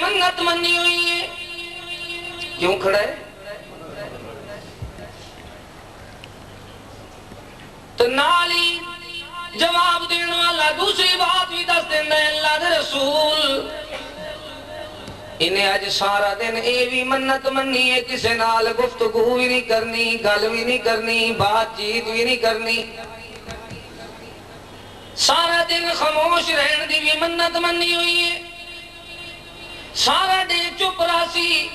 منت منی ہوئی ہے کیوں کھڑا ہے تو نالی جواب دینے والا دوسری بات بھی دس دینا ہے اللہ دے رسول انہیں آج سارا دن اے بھی منت منی ہے کسے نال گفتگو بھی نہیں کرنی گل بھی نہیں کرنی بات چیت بھی نہیں کرنی سارا دن خاموش رہن دی بھی منت منی ہوئی ہے سارا دن چپ راسی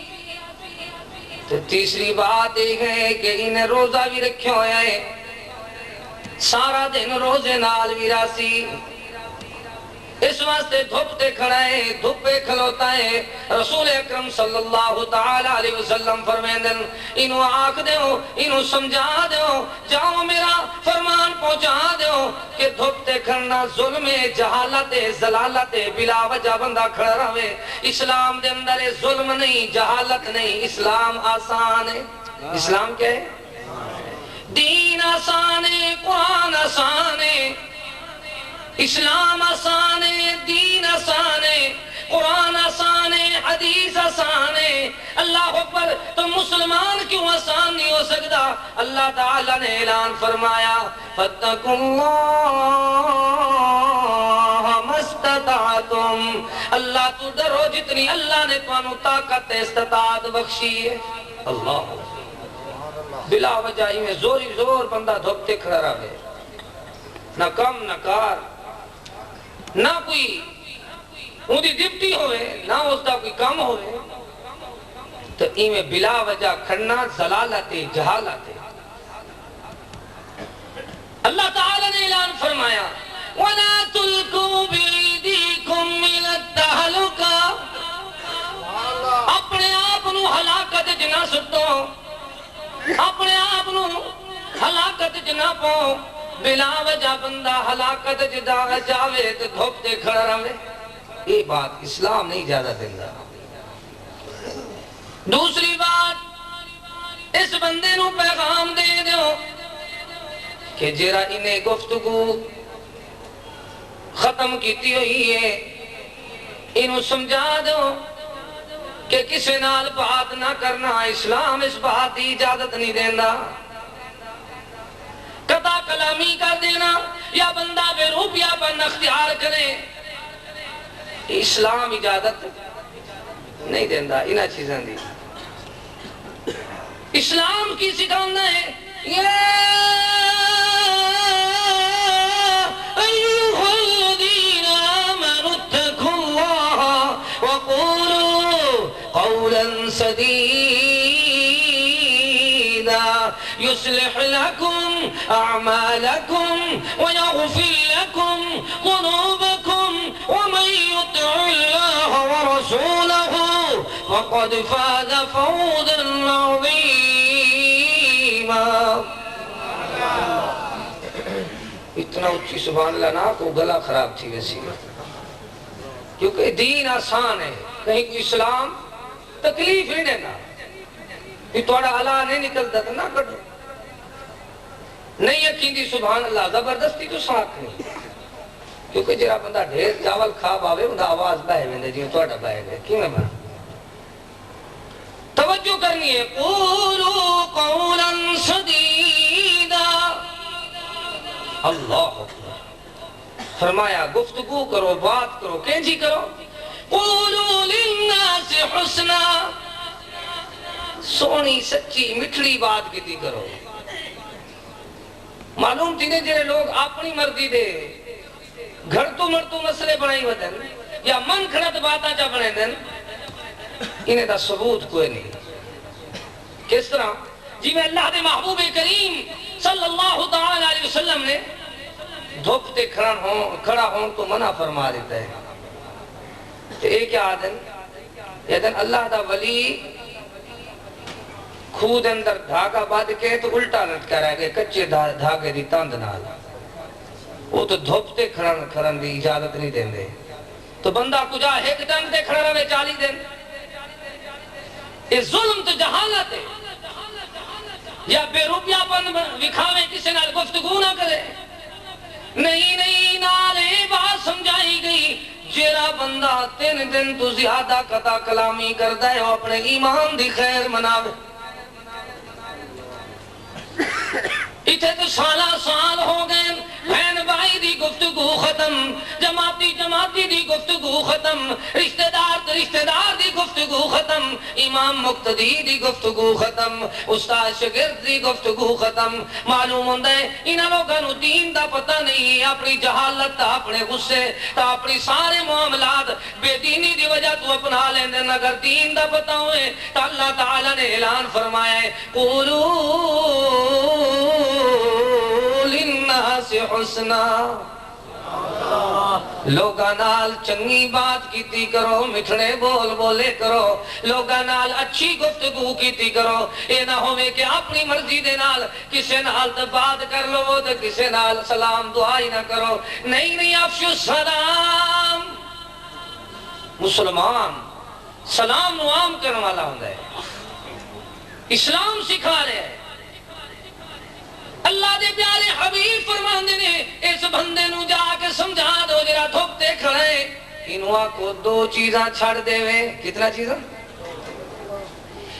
تو تیسری بات ایک ہے کہ انہیں روزہ بھی رکھے ہویا ہے سارا دن روزے نال بھی راسی اس واسطے دھوپتے کھڑا ہے دھوپے کھلوتا ہے رسول اکرم صلی اللہ تعالی علیہ وسلم فرمیندن انہوں آنکھ دیو انہوں سمجھا دیو جاؤ میرا فرمان پہنچا دیو کہ دھوپتے کھڑنا ظلم جہالت زلالت بلا وجہ بندہ کھڑا رہے اسلام دے اندر ظلم نہیں جہالت نہیں اسلام آسان ہے اسلام کیا ہے دین آسان ہے قرآن آسان ہے اسلام آسان ہے دین آسان ہے قرآن آسان ہے حدیث آسان ہے اللہ اکبر تو مسلمان کیوں آسان نہیں ہو سکتا اللہ تعالیٰ نے اعلان فرمایا فَاتَّقُوا اللَّهَ مَا اسْتَطَعْتُمْ اللہ تو ڈرو جتنی اللہ نے تمہیں طاقت استطاعت بخشی ہے اللہ بلا وجہ ہی میں زوری زور بندہ دھوپتے کھڑا رہے نہ کم نہ کار نہ کوئی ان دی ڈپٹی ہوئے نہ اس دا کوئی کام ہوئے تو ان میں بلا وجہ کھڑنا زلالت جہالت اللہ تعالیٰ نے اعلان فرمایا وَلَا تُلْقُوا بِأَيْدِيكُمْ إِلَى التَّهْلُكَةِ اپنے آپ نو ہلاکت جنا سٹو اپنے آپ نو ہلاکت جنا پاؤ بلا وجہ بندہ ہلاکت جدا جاوے تو دھوپتے کھڑا رہے یہ بات اسلام نہیں اجازت دیتا دوسری بات اس بندے نو پیغام دے دیو کہ جرا انہیں گفتگو ختم کیتی ہوئی ہے انہوں سمجھا دو کہ کسی نال بات نہ کرنا اسلام اس بات کی اجازت نہیں دینا قطع کلامی کر دینا یا بندہ بے روپیہ پر اختیار کرے اسلام اجازت نہیں دینا انہا چیزیں دی اسلام کی سکھانا ہے یا ایوہ الذین آمنوا اتقوا اللہ وقولوا قولا سدیدا يصلح لكم أعمالكم ويغفر لكم ذنوبكم ومن يطع الله ورسوله فقد فاز فوزا عظيما اتنا اچھی سبحان اللہ نہ کو گلا خراب تھی ویسی کیونکہ دین آسان ہے کہیں کوئی اسلام تکلیف نہیں دینا یہ توڑا اللہ نہیں نکلتا تھا نہ کٹو نہیں یقین دی سبحان اللہ زبردستی تو ساتھ نہیں کیونکہ جرا بندہ ڈھیر چاول خواب آوے بندہ آواز بہے میں جیوں توڑا بہے گئے کیوں میں بنا توجہ کرنی ہے قولوا قولا سدیدا اللہ فرمایا گفتگو کرو بات کرو کینجی کرو قولوا للناس حسنا سونی سچی مٹھڑی بات کیتی کرو معلوم تھی نے جنہیں لوگ اپنی مرضی دے گھر تو مرتو مسئلے بنائی ودن یا من کھڑت باتاں چا بنے دن انہیں دا ثبوت کوئی نہیں کس طرح جی میں اللہ دے محبوب کریم صلی اللہ تعالی علیہ وسلم نے دھوپتے کھڑا ہون تو منع فرما دیتا ہے تو ایک کیا آدن یہ دن اللہ دا ولی خود اندر دھاگا باد کے تو الٹا لٹکا رہ گئے کچے دھاگے دی تاند نال وہ تو دھوپتے کھڑن دی اجازت نہیں دیں دے تو بندہ کجا ایک ڈنگ دے کھڑا رہے 40 دن یہ ظلم تو جہالت ہے یا بے روپیہ پن وکھاوے کسی نال گفتگو نہ کرے نہیں نالے بات سمجھائی گئی جیڑا بندہ 3 دن تو زیادہ قطع کلامی کردا ہے وہ اپنے ایمان دی خیر مناوے اتھے تو سال ہو گئے بہن بھائی دی گفتگو ختم جماعتی دی گفتگو ختم رشتہ دار دی گفتگو ختم امام مقتدی دی گفتگو ختم استاد شاگرد دی گفتگو ختم معلوم ہوندہ ہے انہاں لوگاں نوں دین دا پتہ نہیں اپنی جہالت تا اپنے غصے تا اپنی سارے معاملات بے دینی دی وجہ تو اپنا لیندے اگر دین دا پتہ ہوئے تو اللہ تعالی نے اعلان فرمایا ہے للناس حسنا لوگاں نال چنگی بات کیتی کرو مٹھڑے بول بولے کرو لوگاں نال اچھی گفتگو کیتی کرو اے نہ ہوئے کہ اپنی مرضی دے نال کسے نال تو بات کر لو تو کسے نال سلام دعا ہی نہ کرو نہیں افشو السلام مسلمان سلام نو عام کرنے والا ہوندہ ہے اسلام سکھا رہے ہیں اللہ دے پیارے حبیب فرماندے نے اس بندے نو جا کے سمجھا دو جرا دھوپتے کھڑے انہوں کو 2 چیزاں چھڑ دے وے کتنا چیزاں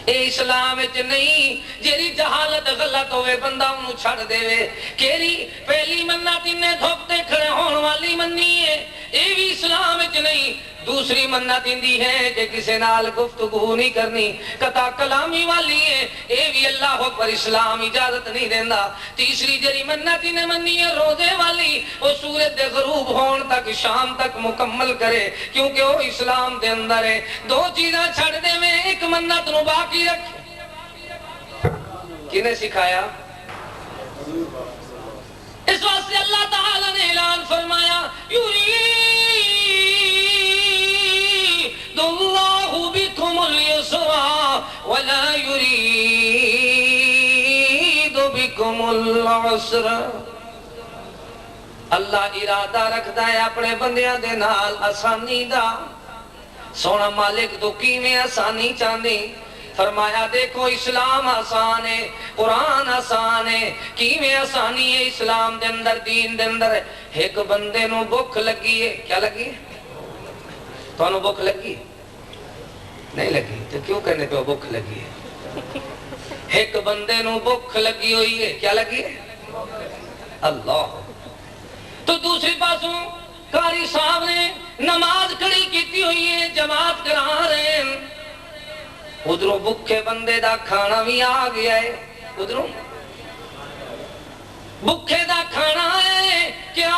اے اسلام وچ نہیں جیری جہالت غلط ہوئے بندہ انہوں چھڑ دے وے کیری پہلی منت انہیں دھوپتے کھڑے ہون والی مننی ہے اے بھی اسلام وچ نہیں دوسری منت اندی ہے کہ کسے نال گفتگو نہیں کرنی قطع کلامی والی ہے اے بھی اللہ پر اسلام اجازت نہیں دیندہ تیسری جری منت انہیں مننی ہے روزے والی وہ سورج دے غروب ہون تک شام تک مکمل کرے کیونکہ وہ اسلام دے اندر ہے 2 چیزاں چھڑ دے میں ایک منت نو باقی رکھے کنے سکھایا اس واسطے اللہ تعالیٰ نے اعلان فرمایا اللہ بكم اليسر ولا يريد بكم العسر اللہ ارادہ رکھتا ہے اپنے بندیاں دے نال آسانی دا سونا مالک تو کیویں آسانی چاندی فرمایا دیکھو اسلام آسان ہے قرآن آسان ہے کیویں آسانی ہے اسلام دے اندر دین دے اندر ایک بندے نو بھوک لگی ہے کیا لگی ہے تو انہوں بھوک لگی نہیں لگی تو کیوں کہنے پہ بھوک لگی ہے ایک بندے نو بھوک لگی ہوئی ہے کیا لگی ہے اللہ تو دوسری پاسوں قاری صاحب نے نماز کھڑی کیتی ہوئی ہے جماعت کرا رہے ہیں ادھروں بھوکے بندے دا کھانا بھی آ گیا ہے ادھروں بھوکے دا کھانا ہے کیا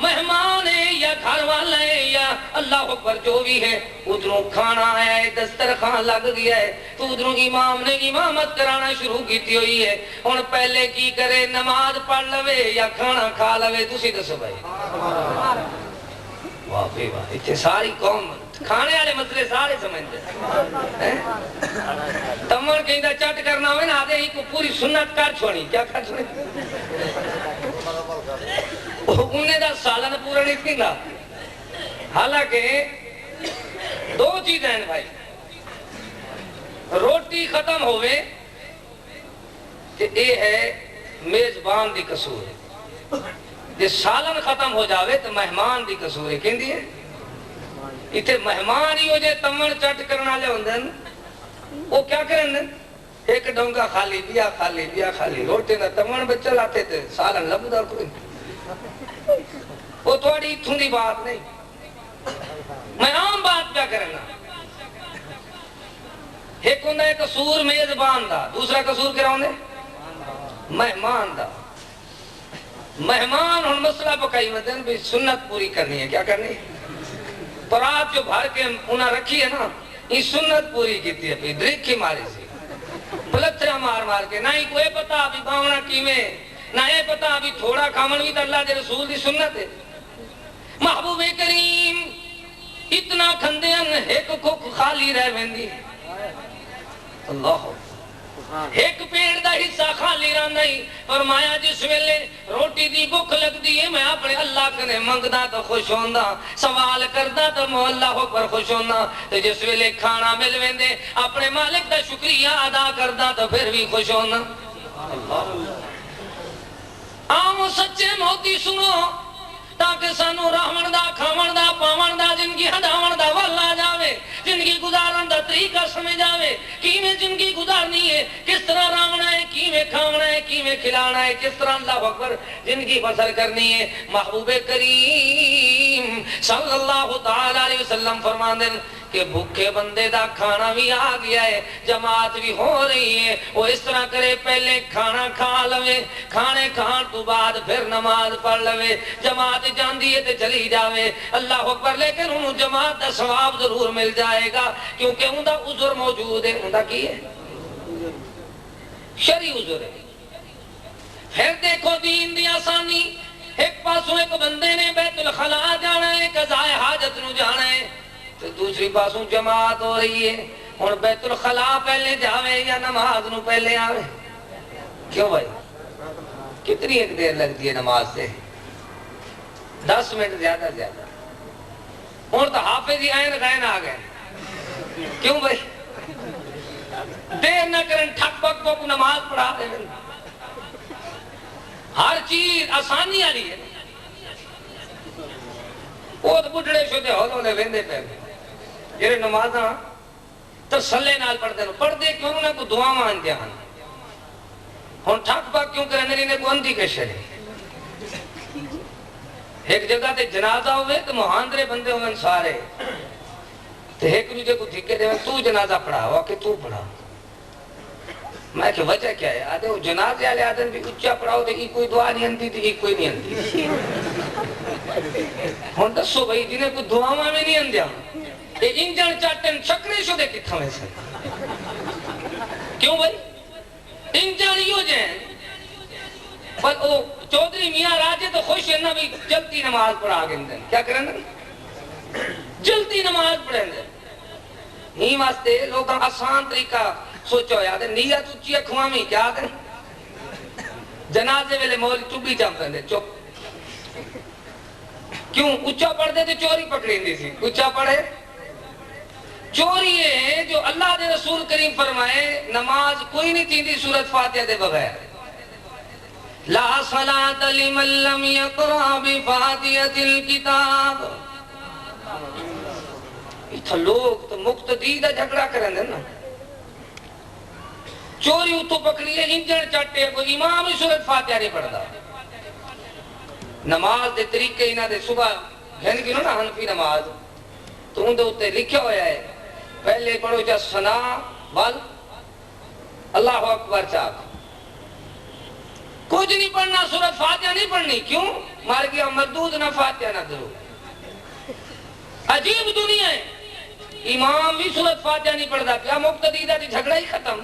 مہمان ہے یا گھر والا ہے یا اللہ اکبر جو بھی ہے ادھروں کھانا آیا ہے دسترخوان لگ گیا ہے تو ادھروں امام نے امامت کرانا شروع کیتی ہوئی ہے اور پہلے کی کرے نماز پڑھ لوے یا کھانا کھا لوے تسی دسو بھائی واہ بے واہ اتنے ساری قوم کھانے والے مسئلے سارے سمجھتے تمن کہیں دا چٹ کرنا ہوئے نا آدھے ہی کو پوری سنت کر چھوڑی کیا کر چھوڑی انہیں دا سالن پورا نہیں تھا حالانکہ 2 چیزیں ہیں بھائی روٹی ختم ہوئے کہ اے ہے میزبان دی قصور ہے جے سالن ختم ہو جاوے تو مہمان دی قصور ہے کہن دی ہے اتھے مہمان ہی ہو جائے تمن چٹ کرنا لے ہوندے ہیں وہ کیا کریں ایک ڈونگا خالی بیا خالی روٹے نہ تمن بچہ لاتے تھے سالن لبدا کوئی وہ تھوڑی تھوڑی بات نہیں میں عام بات کیا کرنا ایک ہوندہ ہے قصور میزبان دا دوسرا قصور کیا ہوندے مہمان دا مہمان ہن مسئلہ پکائی مدن بھی سنت پوری کرنی ہے کیا کرنی ہے پرات جو بھر کے انہاں رکھی ہے نا یہ سنت پوری کیتی ہے پھر دریکھی ماری سی پلتھرہ مار کے نہ ہی کوئی پتا ابھی باؤنا کیویں نہ یہ پتا ابھی تھوڑا کامن بھی تو اللہ دے رسول دی سنت ہے محبوب کریم اتنا کھندے ہیں ایک کھوک خالی رہ ویندی اللہ ایک پیڑ دا حصہ خالی رہ نہیں فرمایا جس ویلے روٹی دی بھوک لگ دی ہے میں اپنے اللہ کنے منگدا تو خوش ہوندہ سوال کردا تو مو اللہ پر خوش ہوندہ تو جس ویلے کھانا مل ویندے اپنے مالک دا شکریہ ادا کردا تو پھر بھی خوش ہوندہ آؤ سچے موتی سنو تاکہ سانو راون دا کھاون دا پاون دا زندگی ہڈاون دا ول آ جاوے زندگی گزارن دا طریقہ سمجھ آوے کیویں زندگی گزارنی ہے کس طرح راونا ہے کیویں کھاونا ہے کیویں کھلانا ہے کس طرح اللہ اکبر زندگی بسر کرنی ہے محبوب کریم صلی اللہ تعالی علیہ وسلم فرماندے کہ بھوکے بندے دا کھانا بھی آ گیا ہے جماعت بھی ہو رہی ہے وہ اس طرح کرے پہلے کھانا کھا لوے کھانے کھان تو بعد پھر نماز پڑھ لوے جماعت جاندی ہے تے چلی جاوے اللہ اکبر لیکن انہوں جماعت دا ثواب ضرور مل جائے گا کیونکہ ان دا عذر موجود ہے ان دا کی ہے شرعی عذر ہے پھر دیکھو دین دی آسانی ایک پاسوں ایک بندے نے بیت الخلا جانا ہے قضاء حاجت نو جانا ہے تو دوسری پاسوں جماعت ہو رہی ہے اور بیت الخلا پہلے جاوے یا نماز نو پہلے آوے کیوں بھائی کتنی ایک دیر لگتی ہے نماز سے 10 منٹ زیادہ اور تو حافظ ہی آئین غین آ گئے کیوں بھائی دیر نہ کریں ٹھک پک کو نماز پڑھا دے ہر چیز آسانی آ رہی ہے وہ تو بڑھڑے شدے ہولوں نے ویندے پہلے جیرے نمازاں تسلے نال پڑھ دے کیوں انہوں نے کو دعا مان دیا ہن ٹھک پک کیوں کرنے نے کو اندھی کے شرے ایک جگہ تے جنازہ ہوئے تو مہاندرے بندے ہوئے سارے تو ایک نجھے کو دھکے دے تو جنازہ پڑھا ہوا کہ تو پڑھا میں کہ وجہ کیا ہے آدھے وہ جنازے والے آدھے بھی اچھا پڑھاؤ تو کوئی دعا نہیں آندی تھی کوئی نہیں آندی ہن دسو بھائی جنہیں کوئی دعا میں نہیں آندیا یہ انجن چاٹن چکرے شو دے کتھا میں سے کیوں بھائی انجن ہو جائیں پر وہ چودھری میاں راجے تو خوش ہے نا بھی جلدی نماز پڑھا گئے دیں کیا کریں گے جلدی نماز پڑھیں دیں ہی واسطے لوگاں آسان طریقہ سوچو یاد ہے نیت اچھی اکھوامی کیا دیں جنازے ویلے مولی چوبی چاپ دیں چپ کیوں اچھا پڑھ دے تو چوری پکڑیں دی سی اچھا پڑھے چوری ہے جو اللہ دے رسول کریم فرمائے نماز کوئی نہیں تھی دی سورت فاتحہ دے بغیر لا صلاة لمن لم يقرأ بفاتحة الكتاب اتھا لوگ تو مقتدی دا جھگڑا کریں دے نا چوری اتو پکڑی ہے انجن چاٹے کوئی امام ہی سورت فاتحہ نہیں پڑھتا نماز دے طریقے انہاں دے صبح گھن گنو نا حنفی نماز تو ان دے اتے لکھا ہویا ہے پہلے پڑھو جا سنا وال اللہ اکبر چاک کچھ نہیں پڑھنا سورت فاتحہ نہیں پڑھنی کیوں مار گیا مردود نہ فاتحہ نہ درو عجیب دنیا ہے امام بھی سورت فاتحہ نہیں پڑھتا کیا مقتدی دا جھگڑا ہی ختم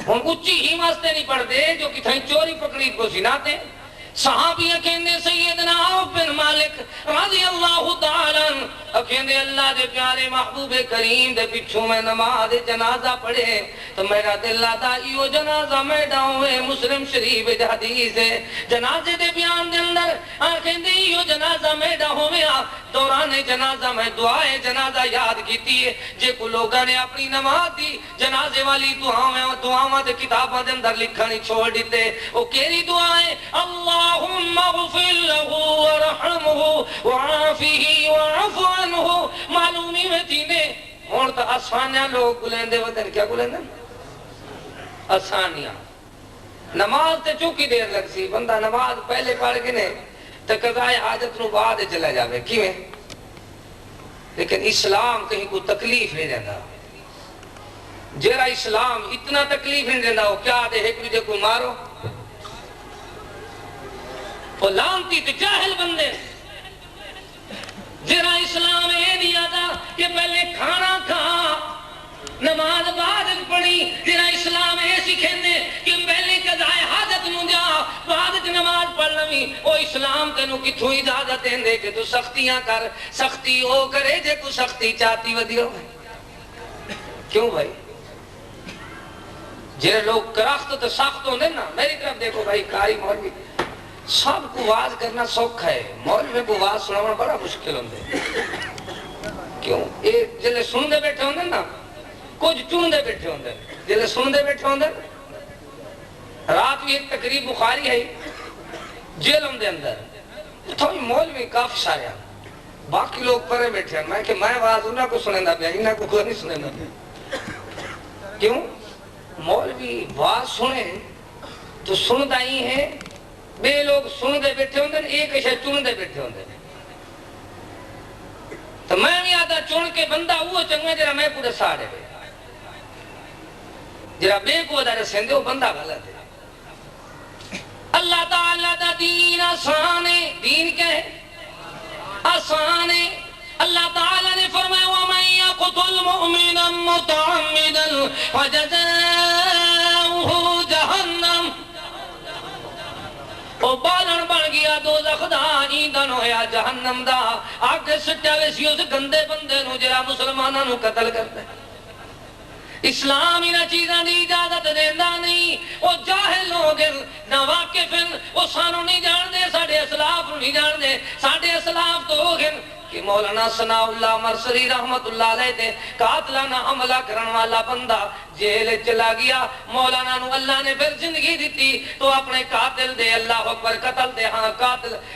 ہم اچھی ہی واسطے نہیں پڑھتے جو کہ تھیں چوری پکڑی کو سناتے صحابیہ کہندے سیدنا عوف بن مالک رضی اللہ تعالیٰ کہندے اللہ دے پیارے محبوب کریم دے پچھوں میں نماز جنازہ پڑھے تو میرا دل آتا یہ جنازہ میں ڈاؤں مسلم شریف حدیث ہے جنازے دے بیان دے اندر کہندے یہ جنازہ میں ڈاؤں دوران جنازہ میں دعائے جنازہ یاد کیتی ہے جے کو لوگاں نے اپنی نماز دی جنازے والی دعاواں دے کتاباں دے اندر لکھنی چھوڑ دیتے وہ کیری دعائیں اللہم اغفر لہو ورحمہو وعافیہی وعفو عنہو معلومی میں تینے اور تو آسانیاں لوگ گلیں دے ودن کیا گلیں دے آسانیاں نماز تے چوکی دیر لگ سی بندہ نماز پہلے پڑھ گنے تو قضاء حاجت نو بعد چلا جاوے کیویں لیکن اسلام کہیں کو تکلیف نہیں دینا جیرا اسلام اتنا تکلیف نہیں دینا وہ کیا دے ایک دوسرے کو مارو وہ لانتی تو جاہل بندے جیرا اسلام یہ نہیں آتا کہ پہلے کھانا کھا نماز بعد پڑھی جیرا اسلام یہ سکھیں دے کہ پہلے قضاء حاجت نو جا بعد نماز پڑھ لوی وہ اسلام تینوں کتھوں اجازت دے کہ تو سختیاں کر سختی ہو کرے جے کو سختی چاہتی ودیو کیوں بھائی جیرے لوگ کرخت تو سخت ہوندے نا میری طرف دیکھو بھائی کاری مولوی سب کو واز کرنا سوکھا ہے مولوی کو واز سنانا بڑا مشکل ہوندے کیوں ایک جلے سن دے بیٹھے ہوندے نا کچھ چون دے بیٹھے ہوندے جلے سن دے بیٹھے ہوندے رات بھی ایک تقریب بخاری ہے جیل ہوندے اندر تھوڑی مولوی کافی سارے ہیں باقی لوگ پرے بیٹھے ہیں میں کہ میں آواز انہاں کو سنیں دا پیا انہاں کو کوئی نہیں سنیں دا پیا کیوں مولوی آواز سنے تو سندا ہی ہے بے لوگ سن دے بیٹھے ہوندے ایک شے چن دے بیٹھے ہوندے تو میں بھی آدھا چن کے بندہ وہ چنگا جرا میں پورے ساڑے بے جرا بے کو ادھا سندے وہ بندہ غلط ہے اللہ تعالیٰ دا دین آسان ہے دین کیا ہے آسان ہے اللہ تعالیٰ نے فرمایا وَمَن يَقْتُلْ مُؤْمِنًا مُتَعَمِّدًا فَجَزَاؤُهُ جَهَنَّمُ او بالن بن گیا دوزخ دا ایندھن ہویا جہنم دا آگے سٹیا ویسی اس گندے بندے نو جرا مسلماناں نو قتل کرتا ہے اسلام انہاں چیزاں دی اجازت دیندا نہیں او جاہل لوگ نہ واقف ہیں او سانو نہیں جان دے ساڈے اسلاف نو نہیں جان دے ساڈے اسلاف تو ہو گئے کہ مولانا ثناء اللہ مرسری رحمت اللہ علیہ دے قاتلانہ حملہ کرن والا بندہ جیل چلا گیا مولانا نو اللہ نے پھر زندگی دیتی تو اپنے قاتل دے اللہ اکبر قتل دے ہاں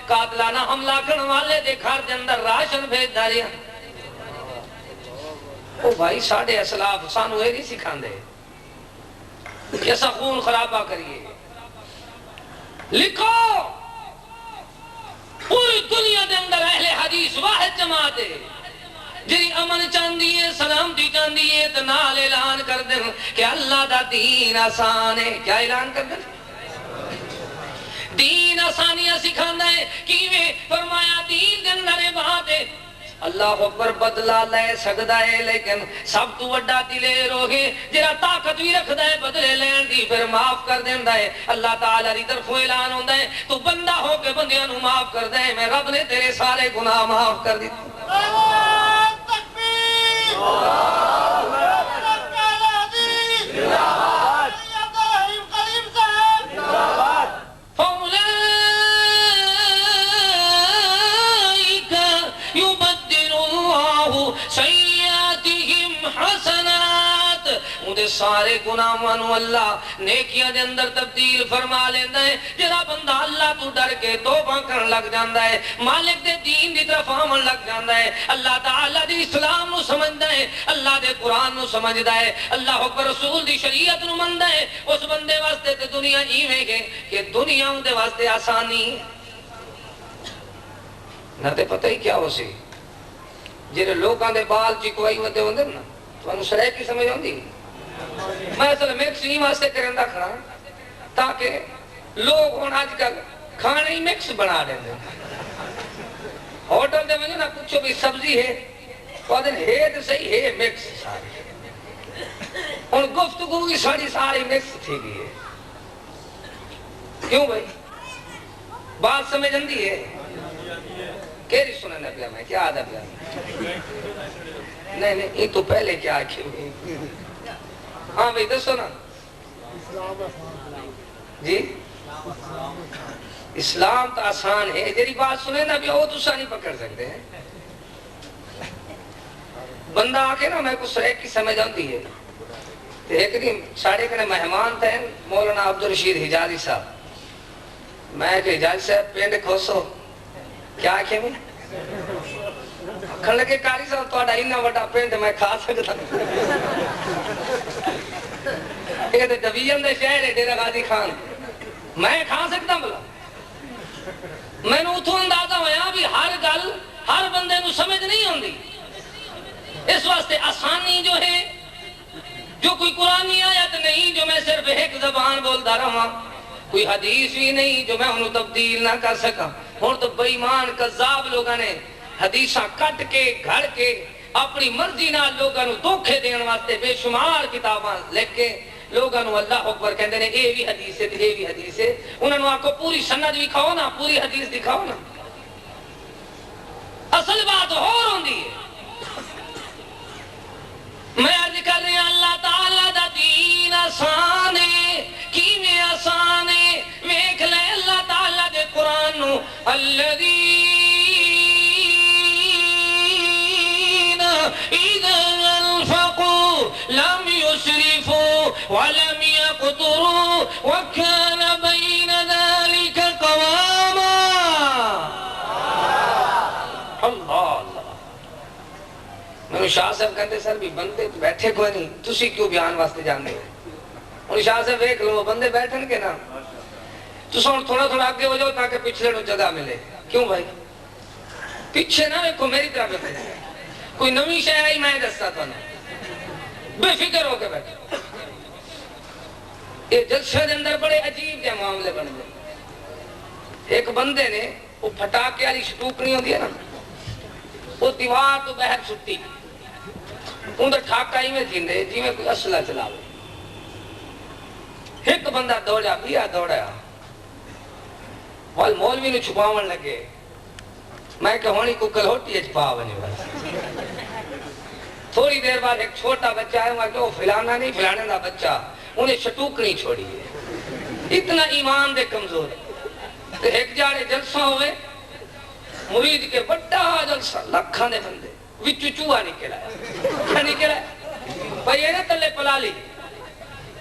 قاتلانہ حملہ کرن والے دے گھر دے اندر راشن بھیج داریا او بھائی ساڑھے اسلاف سانو یہ نہیں سکھان دے کہ ایسا خون خرابہ کریے لکھو پوری دنیا دے اندر اہل حدیث واحد جماعت ہے جی امن چاندی ہے سلامتی چاندی ہے تو نال اعلان کر دیں کہ اللہ دا دین آسان ہے کیا اعلان کر دیں دین آسانیاں سکھانا ہے کیویں فرمایا دین دے اندر بات ہے اللہ اکبر بدلہ لے سکتا ہے لیکن سب تو وڈا دلیر ہو گئے جرا طاقت بھی رکھدا ہے بدلے لین دی پھر معاف کر دیندا ہے اللہ تعالیٰ دی طرفوں اعلان ہوندا ہے تو بندہ ہو کے بندیاں نو معاف کر دے میں رب نے تیرے سارے گناہ معاف کر دیتے اللہ تکبیر سارے گناہوں اللہ نیکیاں دے اندر تبدیل فرما لیندہ ہے جرا بندہ اللہ تو ڈر کے توبہ کرن لگ جاندہ ہے مالک دے دین دی طرف آمن لگ جاندہ ہے اللہ تعالیٰ دی اسلام نو سمجھدہ ہے اللہ دے قرآن نو سمجھدہ ہے اللہ اکبر رسول دی شریعت نو مندہ ہے اس بندے واسطے تے دنیا ایویں گے کہ دنیا دے واسطے آسانی نہ تے پتہ ہی کیا ہو سی جیرے لوگاں دے بال چکوائی ہوتے ہوندے نا تو انہوں سرے کی سمجھ ہوندی میں اصل مکس نہیں واسطے کرندہ کھڑا تاکہ لوگ ہون آج کل کھانے ہی مکس بنا دیندے ہوٹل دے میں نا پوچھو بھی سبزی ہے تو آدھیں ہے تو صحیح ہے مکس ساری ان گفتگو کی ساری مکس تھی گئی ہے کیوں بھائی بات سمجھ اندی ہے کیری سننے پیا میں کیا آدھا پیا نہیں یہ تو پہلے کیا آکھی ہوئی ہاں بھئی دسو نا جی اسلام تو آسان ہے جیری بات سنے نا بھی وہ تو سانی پکڑ سکتے ہیں بندہ آکے نا میں کچھ رہ کی سمجھ آتی ہے ایک دن ساڑھے کنے مہمان تھے مولانا عبدالرشید حجازی صاحب میں کہ حجازی صاحب پینڈ کھوسو کیا آکھے میں کھن لگے کاری صاحب تو آڈا انہا وڈا پینڈ میں کھا سکتا یہ تو ڈویژن دے شہر ہے ڈیرہ غازی خان میں کھا سکتا بلا میں نے اتھو اندازہ ہویا بھی ہر گل ہر بندے نو سمجھ نہیں ہوندی اس واسطے آسانی جو ہے جو کوئی قرآنی آیت نہیں جو میں صرف ایک زبان بولتا رہا کوئی حدیث بھی نہیں جو میں انہوں تبدیل نہ کر سکا اور تو بے ایمان قذاب لوگاں نے حدیثاں کٹ کے گھڑ کے اپنی مرضی نہ لوگاں دھوکے دین واسطے بے شمار کتاباں لکھ کے لوگاں اللہ اکبر کہندے نے اے بھی حدیث ہے تے اے بھی حدیث ہے انہاں نوں آکھو پوری سند دکھاؤ نا پوری حدیث دکھاؤ نا اصل بات اور ہوندی ہے میں عرض کر رہی ہوں اللہ تعالیٰ دا دین آسان ہے کیویں آسان ہے ویکھ لے اللہ تعالیٰ دے قرآن نو الذین اذا انفقوا لم يسرفوا ولم يقتروا وكان بين ذلك قواما ہوں شاہ صاحب کہتے سر بھی بندے بیٹھے کوئی نہیں تسی کیوں بیان واسطے جانے ہو ہوں شاہ صاحب دیکھ لو بندے بیٹھن کے نا تسا ہوں تھوڑا تھوڑا آگے ہو جاؤ تاکہ پچھلے نو جگہ ملے کیوں بھائی پیچھے نہ دیکھو میری طرف بیٹھے کوئی نویں شے آئی میں دستا تو بے فکر ہو کے بیٹھے یہ جلسے دے اندر بڑے عجیب کے معاملے بن گئے ایک بندے نے وہ پھٹاکے والی شٹوکنی ہوتی ہے نا وہ دیوار تو باہر سٹی اندر ٹھاکا ہی میں تھیندے جی میں کوئی اسلحہ چلاوے ایک بندہ دوڑا وال مولوی نے چھپاون لگے میں کہ ہونی کو کلہوٹی اچ پا ونے بس تھوڑی دیر بعد ایک چھوٹا بچہ ہے وہاں کہ وہ فلانا نہیں فلانے دا بچہ انہیں شٹوکنی چھوڑی ہے اتنا ایمان دے کمزور تو ایک جاڑے جلسہ ہوئے مرید کے بڑا جلسہ لکھاں دے بندے وچو چوہا نکلا ہے کیا نکلا ہے بھائی یہ نا تلے پلا لی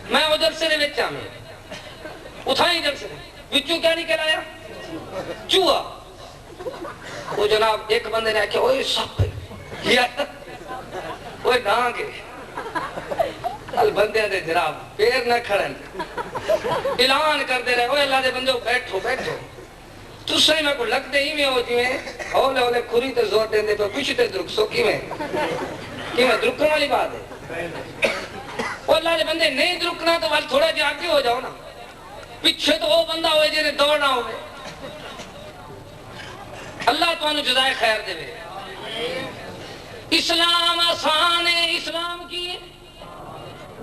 میں وہ جلسے نے بچہ میں اٹھائیں جلسے نے وچو کیا نکلا ہے چوہا وہ جناب ایک بندے نے کہا اوہ سپ ہے اوہ ڈانگ ہے ال بندے دے جناب پیر نہ کھڑن اعلان کر دے رہے اوہ اللہ دے بندے بیٹھو بیٹھو تو سہی میں کو لگ دے ہی میں ہو جی میں اولے اولے کھری تے زور دیں دے پہ پیچھتے درک سو کی میں درکن والی بات ہے وہ اللہ دے بندے نہیں درکنا تو وال تھوڑا جا کے ہو جاؤ نا پیچھے تو وہ بندہ ہوئے جنہیں دوڑنا ہوئے اللہ تو انہوں جزائے خیر دے بے اسلام آسان ہے اسلام کی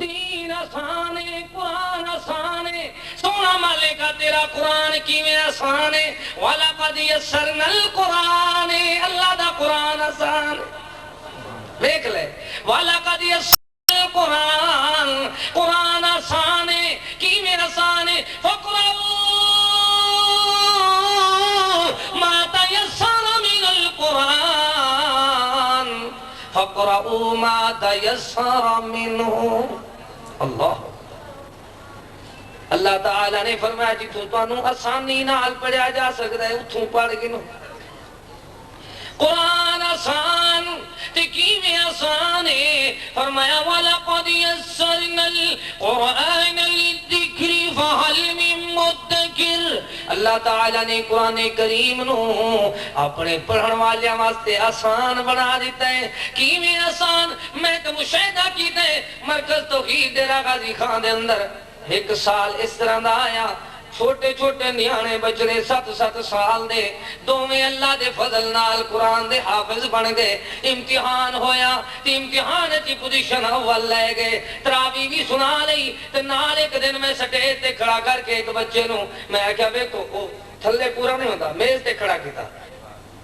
دین آسان ہے قرآن آسان ہے سونا مالے کا تیرا قرآن کی میں آسان ہے وَلَقَدْ يَسَّرْنَا الْقُرْآنِ اللہ دا قرآن آسان ہے دیکھ لے وَلَقَدْ يَسَّرْنَا الْقُرْآن قرآن آسان ہے کی میں آسان ہے فَقْرَؤُوا مَا تَيَسَّرَ مِنَ الْقُرْآن فَقْرَؤُوا مَا تَيَسَّرَ مِنْهُ اللہ تعالیٰ نے فرمایا جی تو انہوں آسانی نال پڑھیا جا سکتا ہے اتھوں پڑھ گنو قرآن آسان تکیویں آسان ہے فرمایا وَلَقَدْ يَسَّرْنَا الْقُرْآنَ لِلذِّكْرِ فَهَلْ مِن مُدَّكِرٍ اللہ تعالیٰ نے قرآن کریم نو اپنے پڑھن والے واسطے آسان بنا دیتا ہے کیویں آسان میں تو مشاہدہ کیتا ہے مرکز توحید ڈیرہ غازی خان دے اندر ایک سال اس طرح دا آیا چھوٹے چھوٹے نیانے بچڑے 7 سال دے دوویں اللہ دے فضل نال قرآن دے حافظ بن گئے امتحان ہویا تے امتحان چی پوزیشن اول لے گئے تراوی بھی سنا لئی تے نال ایک دن میں سٹیج تے کھڑا کر کے ایک بچے نو میں کہا ویکھو تھلے پورا نہیں ہوتا میز تے کھڑا کیتا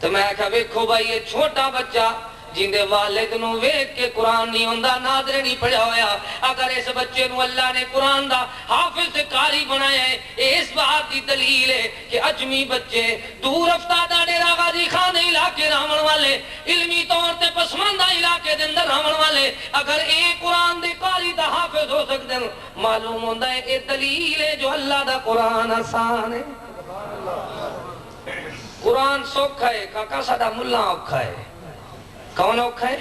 تو میں کہا ویکھو بھائی یہ چھوٹا بچہ جن دے والد نو ویکھ کے قرآن نہیں ہوندا نادر نہیں پڑھا ہویا اگر اس بچے نو اللہ نے قرآن دا حافظ تے قاری بنایا ہے اس بات دی دلیل ہے کہ اجمی بچے دور افتادہ ڈیرہ غازی خان دے علاقے رہن والے علمی طور تے پسماندہ علاقے دے اندر رہن والے اگر ایک قرآن دے قاری دا حافظ ہو سکتے ہیں معلوم ہوندا ہے یہ دلیل ہے جو اللہ دا قرآن آسان ہے قرآن سوکھا ہے کاکا ساڈا ملا اوکھا ہے کون اوکھا ہے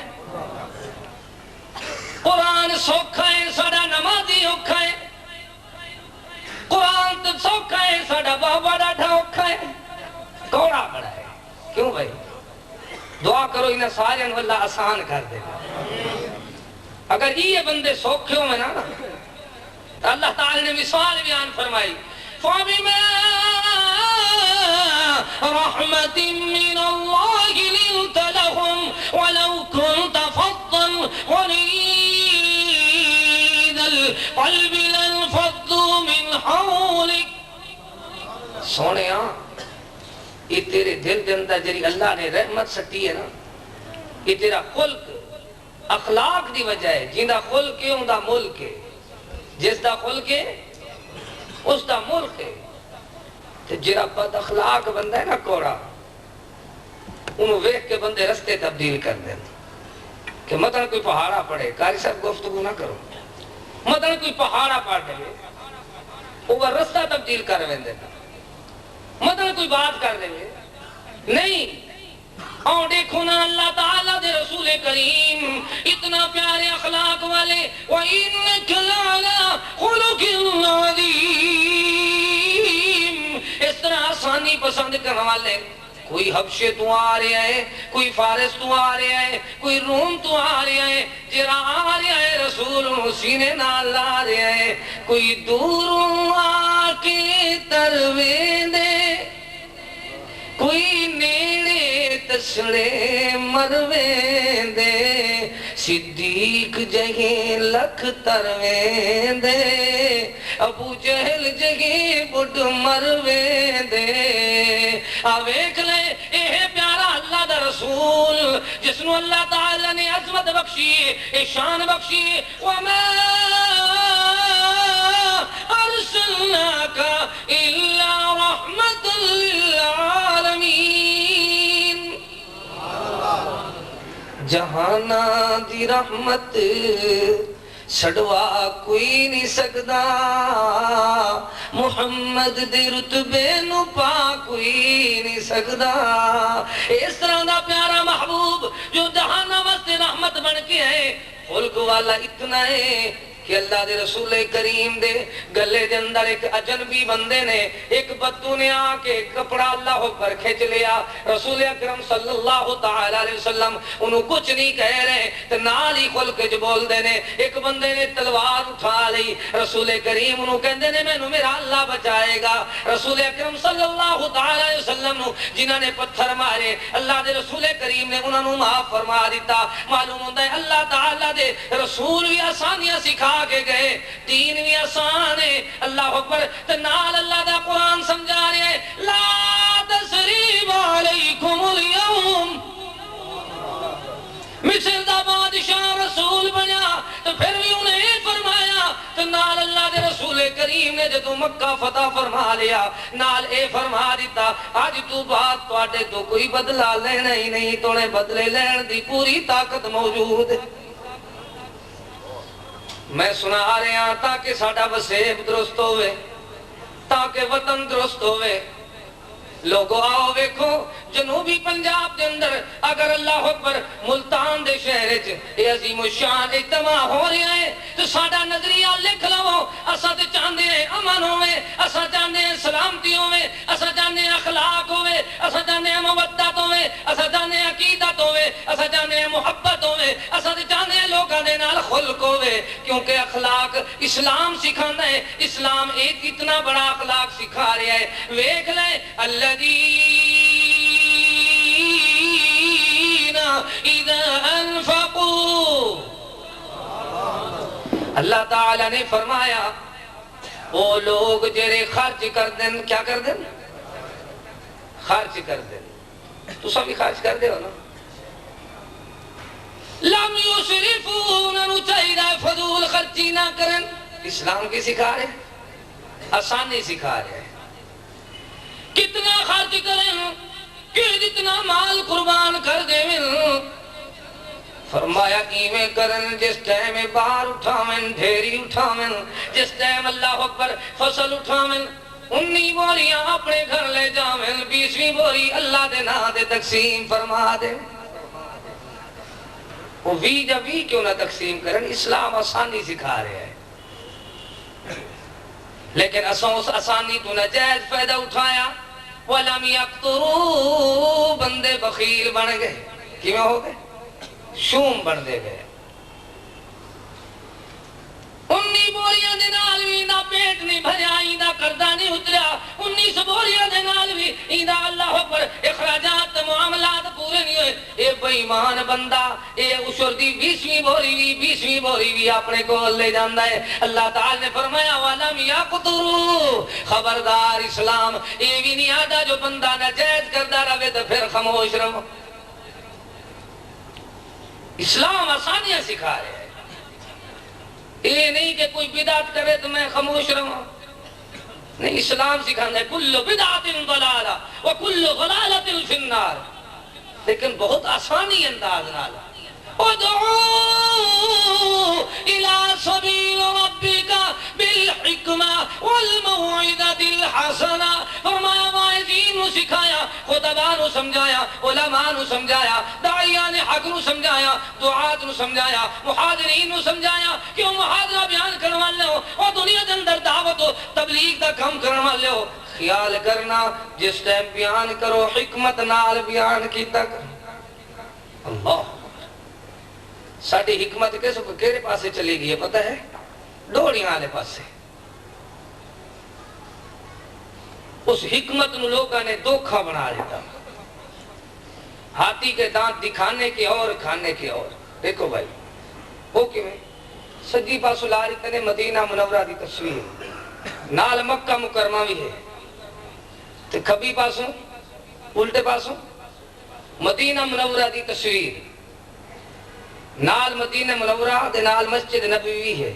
قرآن سوکھا ہے ساڑا نمازی اوکھا ہے قرآن تو سوکھا ہے ساڑا بابا ڈاٹھا اوکھا ہے کوڑا بڑا ہے کیوں بھائی دعا کرو انہیں سارے انہوں اللہ آسان کر دے اگر یہ بندے سوکھے ہوں میں نا اللہ تعالی نے مثال بیان فرمائی فَبِمَا رحمت من اللہ لنت لهم ولو كنت فظا غليظ القلب لانفضوا من حولك سونیا یہ تیرے دل دے اندر جری اللہ نے رحمت سٹی ہے نا یہ تیرا خلق اخلاق دی وجہ ہے جیندہ خلق ہے اندہ ملک ہے جس دا خلق ہے اس دا ملک ہے جرا بد اخلاق بندہ ہے نا کوڑا انہوں ویکھ کے بندے رستے تبدیل کر دیں کہ مثلا کوئی پہاڑا پڑے قاری صاحب گفتگو نہ کرو مثلا کوئی پہاڑا پڑ دے وہ رستہ تبدیل کر دیں مثلا کوئی بات کر دیں نہیں اور دیکھو نا اللہ تعالیٰ دے رسول کریم اتنا پیارے اخلاق والے وَإِنَّكَ لَعَلَىٰ خُلُقٍ عَظِيمٍ، اس طرح آسانی پسند کرنے والے. کوئی حبشے تو آ رہا ہے، کوئی فارس تو آ رہا ہے، کوئی روم تو آ رہا ہے، جرا آ رہا ہے رسول سینے نال آ رہا ہے. کوئی دور آ کے تروے دے، کوئی نیڑے تسڑے مروے دے، صدیق جگہ لکھ تروے دے، ابو جہل جگہ بڑھ مروے دے. آویکھ لے اے پیارا اللہ دا رسول جس نو اللہ تعالیٰ نے عظمت بخشی، شان بخشی. وَمَا أَرْسَلْنَاكَ إِلَّا رَحْمَةً لِلْعَالَمِينَ. جہانا دی رحمت چھڑوا کوئی نہیں سکدا، محمد دے رتبے نو پا کوئی نہیں سکدا. اس طرح دا پیارا محبوب جو جہانا واسطے رحمت بن کے ہے، خلق والا اتنا ہے کہ اللہ دے رسول کریم دے گلے دے اندر ایک اجنبی بندے نے، ایک بدو نے آ کے کپڑا اللہ پر کھچ لیا. رسول اکرم صلی اللہ تعالی علیہ وسلم انہوں کچھ نہیں کہہ رہے تو نال ہی کھل کے جو بول دے نے. ایک بندے نے تلوار اٹھا لی، رسول کریم انہوں کہندے نے میں میرا اللہ بچائے گا. رسول اکرم صلی اللہ تعالی علیہ وسلم جنہاں نے پتھر مارے، اللہ دے رسول کریم نے انہوں معاف فرما دیتا. معلوم ہوتا ہے اللہ تعالی دے رسول بھی آسانیاں سکھا کے گئے، دین بھی آسان ہے. اللہ اکبر. نال اللہ دا قرآن سمجھا رہے ہیں لا تسریب علیکم اليوم. مصر دا بادشاہ رسول بنیا تو پھر بھی انہیں فرمایا تو نال اللہ دے رسول کریم نے جدو مکہ فتح فرما لیا نال اے فرما دیتا آج تو بات توڑے تو کوئی بدلہ لینا ہی نہیں، توڑے بدلے لین دی پوری طاقت موجود ہے. میں سنا رہے ہیں تاکہ ساڑھا وسیب درست ہوئے، تاکہ وطن درست ہوئے. لوگوں آؤ ویکھو جنوبی پنجاب دے اندر اگر اللہ اکبر ملتان دے شہر اے عظیم الشان اجتماع ہو رہے ہیں تو ساڑھا نظریہ لکھ لو. اسا تے چاہندے ہیں امن ہوئے، اسا چاہندے ہیں سلامتی ہوئے، اسا چاہندے ہیں اخلاق ہوئے، اسا چاہندے ہیں مودت ہوئے، اسا چاہندے ہیں عقیدت ہوئے، اسا چاہندے ہیں محبت ہوئے، اسا تے چاہندے ہیں لوگاں دے نال خلق ہوئے. کیونکہ اخلاق اسلام سکھانا ہے. اسلام ایک اتنا بڑا اخلاق سکھا رہا ہے. ویکھ لے الذین اذا انفقوا، اللہ تعالیٰ نے فرمایا وہ لوگ جڑے خرچ کر دیں. کیا کر دیں؟ خرچ کر دیں. تو سب بھی خرچ کر دے ہو نا. لم یسرفوا، انہوں چاہیے فضول خرچی نہ کریں. اسلام کی سکھا رہے، آسانی سکھا رہے. کتنا خرچ کریں کہ جتنا مال قربان کر دیں. فرمایا ایویں کرن جس ٹائم بار اٹھاویں، ڈھیری اٹھاویں، جس ٹائم اللہ اکبر فصل اٹھاویں 19 بوریاں اپنے گھر لے جاویں، 20ویں بوری اللہ دے نا دے تقسیم فرما دے. وہ 20 یا 20 کیوں نہ تقسیم کرن، اسلام آسانی سکھا رہے ہیں. لیکن اساں اس آسانی تو نجائز فائدہ اٹھایا. وَلَمْ يَقْتُرُوا، بندے بخیل بن گئے. کیوں ہو گئے؟ شوم بن دے گئے. 19 بوریاں دے نال بھی نہ پیٹ نہیں بھریا، ایندہ کردہ نہیں اتریا. 19 بوریاں دے نال بھی ایندہ اللہ اکبر اخراجات معاملات پورے نہیں ہوئے. اے بے ایمان بندہ اے اشور دی 20ویں بوری بھی اپنے کو لے جاندہ ہے. اللہ تعالی نے فرمایا وَلَمْ يَقْتُرُوا، خبردار اسلام اے بھی نہیں آدھا جو بندہ نجائز کردہ رہے تو پھر خاموش رہو. اسلام آسانیاں سکھا رہے ہیں. یہ نہیں کہ کوئی بدعت کرے تو میں خاموش رہوں. نہیں، اسلام سکھانا ہے کل بدعت ضلالہ وکل ضلالۃ فی النار. لیکن بہت آسانی انداز نال ادعو الى سبیل ربک بالحکمہ والموعظۃ الحسنہ. فرمایا واعظ دین نو سکھایا، خطباء نو سمجھایا، علماء نو سمجھایا، داعیان حق نو سمجھایا، دعات نو سمجھایا، محاضرین نو سمجھایا کہ وہ محاضرہ بیان کرنے والے ہو اور دنیا کے اندر دعوت و تبلیغ دا کام کرنے والے ہو۔ خیال کرنا جس ٹائم بیان کرو حکمت نال بیان کیتا کرو۔ اللہ ساڑھی حکمت کیرے پاسے چلی گئی ہے پتہ ہے؟ ڈوڑیاں آلے پاسے۔ اس حکمت نو لوگاں نے دھوکھا بنا لیتا، ہاتھی کے دانت دکھانے کے اور کھانے کے اور۔ دیکھو بھائی وہ کیویں سجی پاسو لاری کنے مدینہ منورہ دی تصویر، نال مکہ مکرمہ بھی ہے، تے کھبی پاسوں الٹے پاسوں مدینہ منورہ دی تصویر، نال مدینہ منورہ دے نال مسجد نبوی ہے،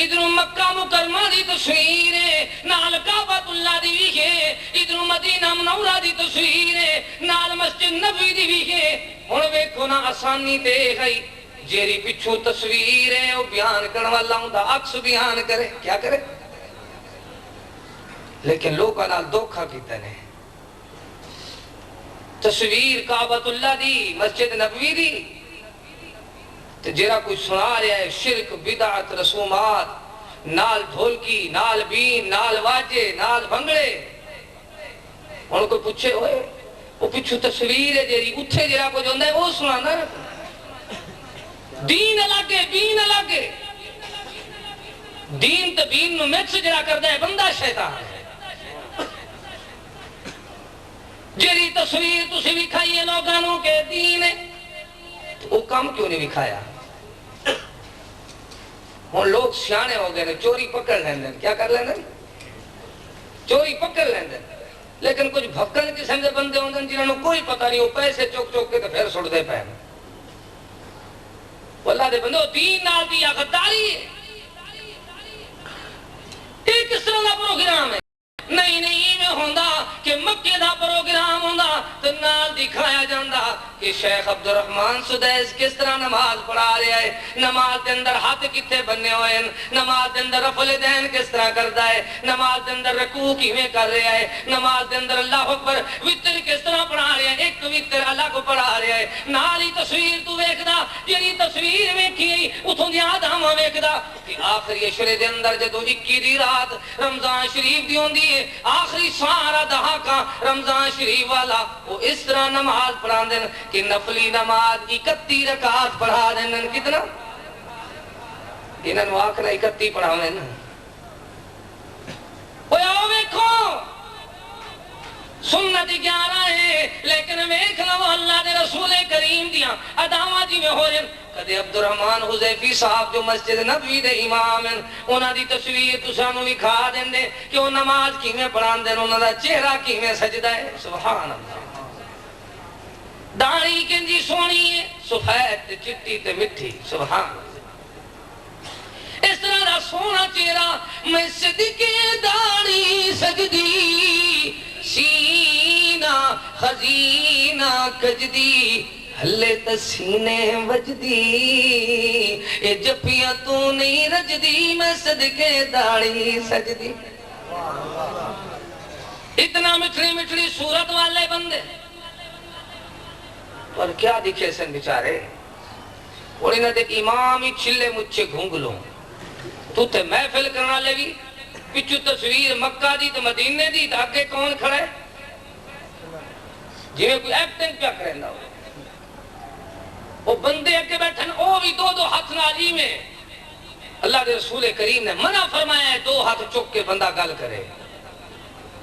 ادھر مکہ مکرمہ دی تصویر ہے، نال کعبۃ اللہ دی بھی ہے، ادھر مدینہ منورہ دی تصویر ہے، نال مسجد نبوی دی بھی ہے۔ ہن ویکھو نا آسانی تے گئی، جیری پچھو تصویر ہے وہ بیان کرنے والا ہوں دا عکس بیان کرے، کیا کرے؟ لیکن لوگاں نال دھوکھا کیتا نے۔ تصویر کعبۃ اللہ دی، مسجد نبوی دی، تو جیرا کوئی سنا رہا ہے شرک بدعت رسومات، نال ڈھولکی، نال بین، نال واجے، نال بھنگڑے، ان کو پوچھے ہوئے وہ پچھو تصویر ہے جیری اتھے جیرا کو جوندہ ہے وہ سنانا نا۔ دین الگ ہے، بین الگ ہے، دین تو بین نو مکس جیرا کردہ ہے بندہ شیطان ہے۔ جیری تصویر تسی بھی کھائیے لوگانوں کے دین ہے تو وہ کام کیوں نہیں بکھایا؟ ہن لوگ سیانے ہو گئے چوری پکڑ لیندے، کیا کر لیندے؟ چوری پکڑ لیندے، لیکن کچھ بھکن قسم دے بندے ہوندے جنہاں نوں کوئی پتہ نہیں، وہ پیسے چوک چوک کے تو پھر سٹ دے پے۔ اللہ دے بندو دین نال دی غداری ہے۔ ایک اس طرح دا پروگرام ہے، نہیں نہیں میں ہوندا کہ مکے دا پروگرام ہوندا تو نال دکھایا جاندہ کہ شیخ عبدالرحمن سدیس کس طرح نماز پڑھا رہا ہے، نماز دے اندر ہاتھ کتے بننے ہوئے ہیں، نماز دے اندر رفع دین کس طرح کردا ہے، نماز دے اندر رکوع کیویں کر رہا ہے، نماز دے اندر اللہ اکبر وتر کس طرح پڑھا رہا ہے، ایک وتر اللہ کو پڑھا رہا ہے، نال ہی تصویر تو ویکھدا جڑی تصویر ویکھی اتھوں دی آدھاواں ویکھدا کہ آخری اشرے دے اندر جدوں 21 دی رات رمضان شریف دی ہوندی ہے، آخری سارا دہاکا رمضان شریف والا وہ اس طرح نماز پڑھا دیں کہ نفلی نماز 31 رکعات پڑھا دیں۔ کتنا؟ انہوں نے آخر 31 پڑھا دیں۔ اوہ ویکھو سنت 11 ہے لیکن ویکھ لو اللہ دے رسول کریم دیاں اداواں جی میں ہو رہے ہیں۔ کدے عبدالرحمن حذیفی صاحب جو مسجد نبوی دے امام ہیں انہاں دی تصویر تسانوں وکھا دیندے کہ وہ نماز کیویں پڑھاندے ہیں، انہاں دا چہرہ کیویں سجدہ ہے۔ سبحان اللہ۔ داڑھی کنجی سونی ہے، سفید تے چٹی تے مٹھی، سبحان اللہ۔ اس طرح دا سونا چہرہ میں صدقے داڑھی سجدی، سینہ خزینہ کجدی، ہلے تسینے وجدی، اے جپیاں تو نہیں رجدی، میں صدقے داڑھی سجدی۔ اتنا مٹھڑی مٹھڑی صورت والے بندے پر کیا دکھے سن بیچارے، اور انہاں دے امام ہی چھلے مچھے گھونگلوں، تو تے محفل کرنا لے بھی پچھو تصویر مکہ دی تو مدینے دی تو آگے کون کھڑا ہے جی میں کوئی ایکٹنگ کیا کریں نہ ہو۔ وہ بندے اگے بیٹھن او بھی دو دو ہاتھ نالی میں، اللہ دے رسول کریم نے منع فرمایا ہے 2 ہاتھ چک کے بندہ گل کرے،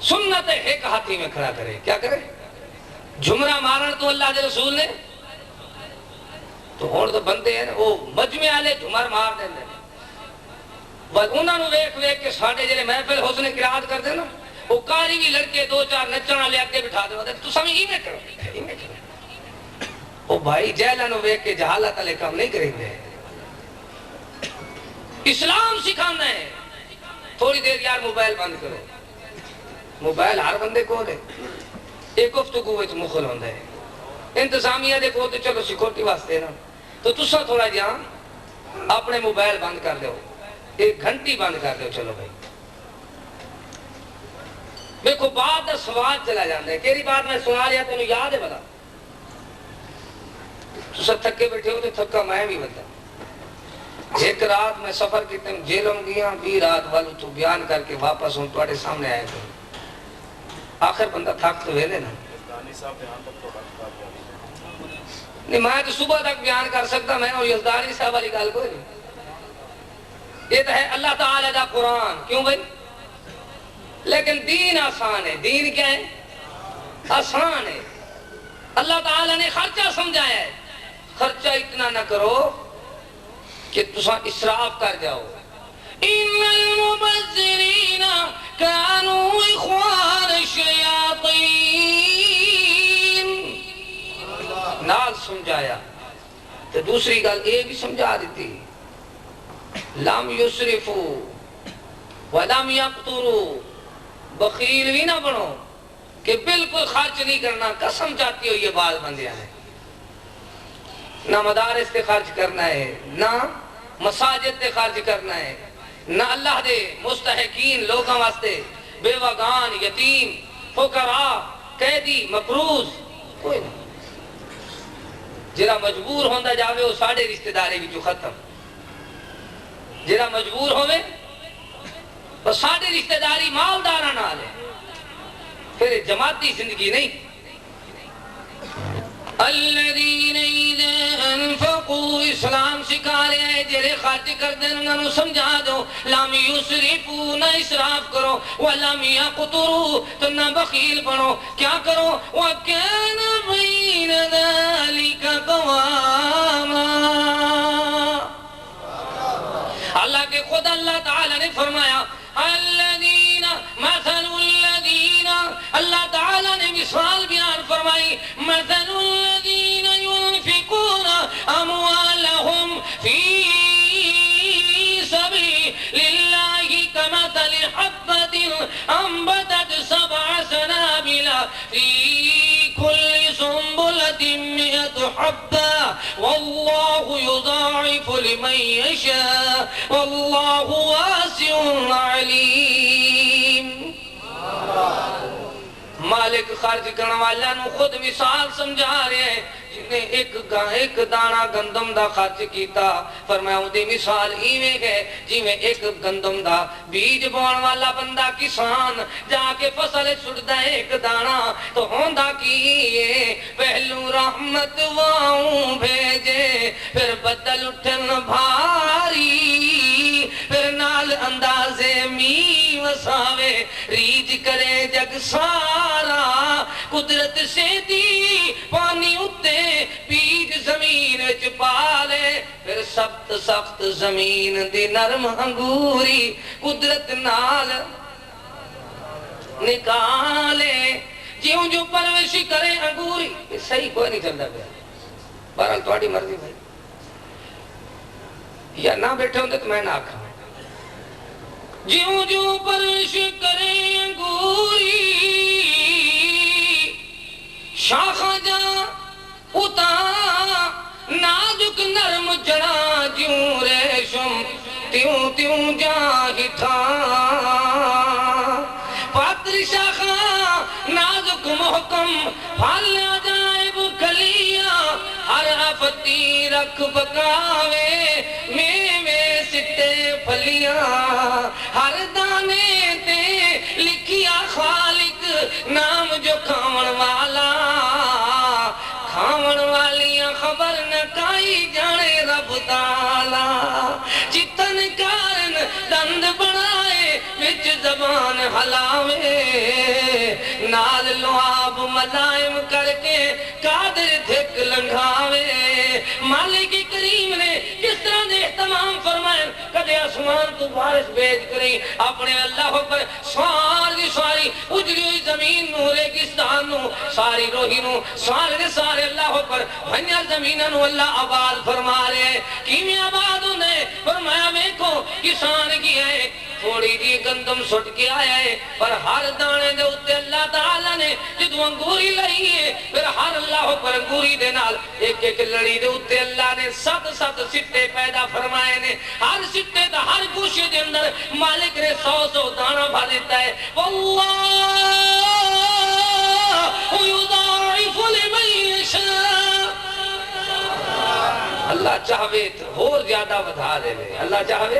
سنت ہے ایک ہاتھی میں کھڑا کرے، کیا کرے؟ جمرہ مارن تو اللہ دے رسول نے تو ہون تو بندے ہیں وہ مجمع آلے جمر مار دیں دیں، بس انہوں نے ویک ویک کے ساڑھے جلے محفل حسن قرآت کر دیں نا، وہ کاری بھی لڑکے 2-4 نچنا لے آگے بٹھا دیں، تو سمیں ہی میں کرو، ہی میں کرو۔ وہ بھائی جہلانو ویک کے جہالت علیہ کام نہیں کریں گے، اسلام سکھانا ہے۔ تھوڑی دیر یار موبائل بند کرو، موبائل ہر بندے کو دے، ایک گفتگو وچ مخل ہوندہ ہے، انتظامیہ دے کو تو چلو سیکورٹی واسطے نا، تو تسا تھوڑا جہاں اپنے موبائل بند کر دو، 1 گھنٹی بند کر دو، چلو بھائی دیکھو بعد دا سوال چلا جاندے کیری بات میں سنا لیا تینوں یاد ہے بلا تو سب تھکے بیٹھے ہو تو تھکا میں بھی بتا ایک رات میں سفر کی تم جیلوں گیا بھی رات والو تو بیان کر کے واپس ہوں تواڈے سامنے آئے گا آخر بندہ تھک تو ویلے نا نہیں میں تو صبح تک بیان کر سکتا میں اور یزدانی صاحب والی گل کوئی نہیں یہ تو ہے اللہ تعالی دا قرآن کیوں بھائی لیکن دین آسان ہے دین کیا ہے آسان ہے اللہ تعالی نے خرچہ سمجھایا ہے خرچہ اتنا نہ کرو کہ تساں اسراف کر جاؤ ان المبذرین کانوا اخوان الشیاطین نال سمجھایا تو دوسری گل یہ بھی سمجھا دیتی لم یسرفو ولم یقتروا بخیل بھی نہ بنو کہ بالکل خرچ نہیں کرنا قسم چاہتی ہو یہ بات بندیاں ہیں نہ مدارس تے خرچ کرنا ہے نہ مساجد تے خرچ کرنا ہے نہ اللہ دے مستحقین لوگاں واسطے بیوگان یتیم فقراء قیدی مقروض کوئی نہیں جرا مجبور ہوندا جاوے وہ ساڑھے رشتہ داری بھی جو ختم جرا مجبور ہوئے بس ساڑھے رشتہ داری مالدارہ نہ لے پھر جماعتی زندگی نہیں الذین اذا انفقوا اسلام سکھا رہے ہیں جرے خرچ کر دیں انہوں سمجھا دو لم یسرفوا نہ اسراف کرو ولم یقتروا تو نہ بخیل بنو کیا کرو وَكَانَ بَيْنَ ذَلِكَ قَوَامًا اللہ کے خود اللہ تعالی نے فرمایا الذین مثل الذین اللہ تعالی نے مثال بیان فرمائی مثل الذین ينفقون اموالهم فی سبیل اللہ کمثل حبة انبتت سبع سنابل فی كل سنبلة مئة حبة والله يضاعف لمن يشاء والله واسع علیم مالک خرچ کرنے والا نو خود مثال سمجھا رہے ہیں جنہیں ایک دانہ گندم دا خرچ کیتا فرمایا دی مثال ایویں ہے جی میں ایک گندم دا بیج بوان والا بندہ کسان جا کے فصل چھڑدا ہے ایک دانہ تو ہوندا کی پہلو رحمت واؤں بھیجے پھر بدل اٹھن بھاری پھر نال اندازے می وساوے ریج کرے جگ سارا قدرت سے دی پانی اتے بیج زمین وچ پالے پھر سخت سخت زمین دی نرم انگوری قدرت نال نکالے جیوں جو پرورش کرے انگوری یہ صحیح کوئی نہیں چلتا پیا بہرحال تہاڈی مرضی بھائی یا نہ بیٹھے ہوندے تو میں نہ آکھاں جیوں جو پرورش کرے انگوری شاخہ جا اتا نازک نرم جڑا جیوں ریشم تیوں تیوں جا ہٹھا پاتر شاخہ نازک محکم پھل عجائب کلیاں ہر آفتی رکھ بکاوے میوے سٹے پھلیاں ہر دانے تے لکھیا خالق نام جو کھاون والا کھاون والیاں خبر نہ کائی جانے رب تعالی چتن کارن دند بنائے وچ زبان ہلاوے نال لعاب ملائم کر کے قادر دھک لنگھاوے مالک کریم نے کس طرح دے اہتمام فرمائے کدے آسمان تو بارش بھیج کریں اپنے اللہ پر ساری ساری اجڑی ہوئی زمین نو ریگستان نو ساری روحی نو سارے اللہ پر بھنیا زمینہ نو اللہ آباد فرما رہے کیویں آباد ہوندے فرمایا میں کو کسان کی ہے تھوڑی جی گندم سٹ کے آیا ہے پر ہر دانے دے اتے اللہ تعالیٰ نے جدو انگوری لئی ہے پھر ہر اللہ پر انگوری دے نال ایک ایک لڑی دے اتے اللہ نے 7 سٹے پیدا فرمائے نے ہر سٹے دا ہر گوشے دے اندر مالک نے 100 دانا بھا دیتا ہے واللہ یضاعف لمن یشاء اللہ چاہوے تو اور زیادہ بدھا دے لے اللہ چاہوے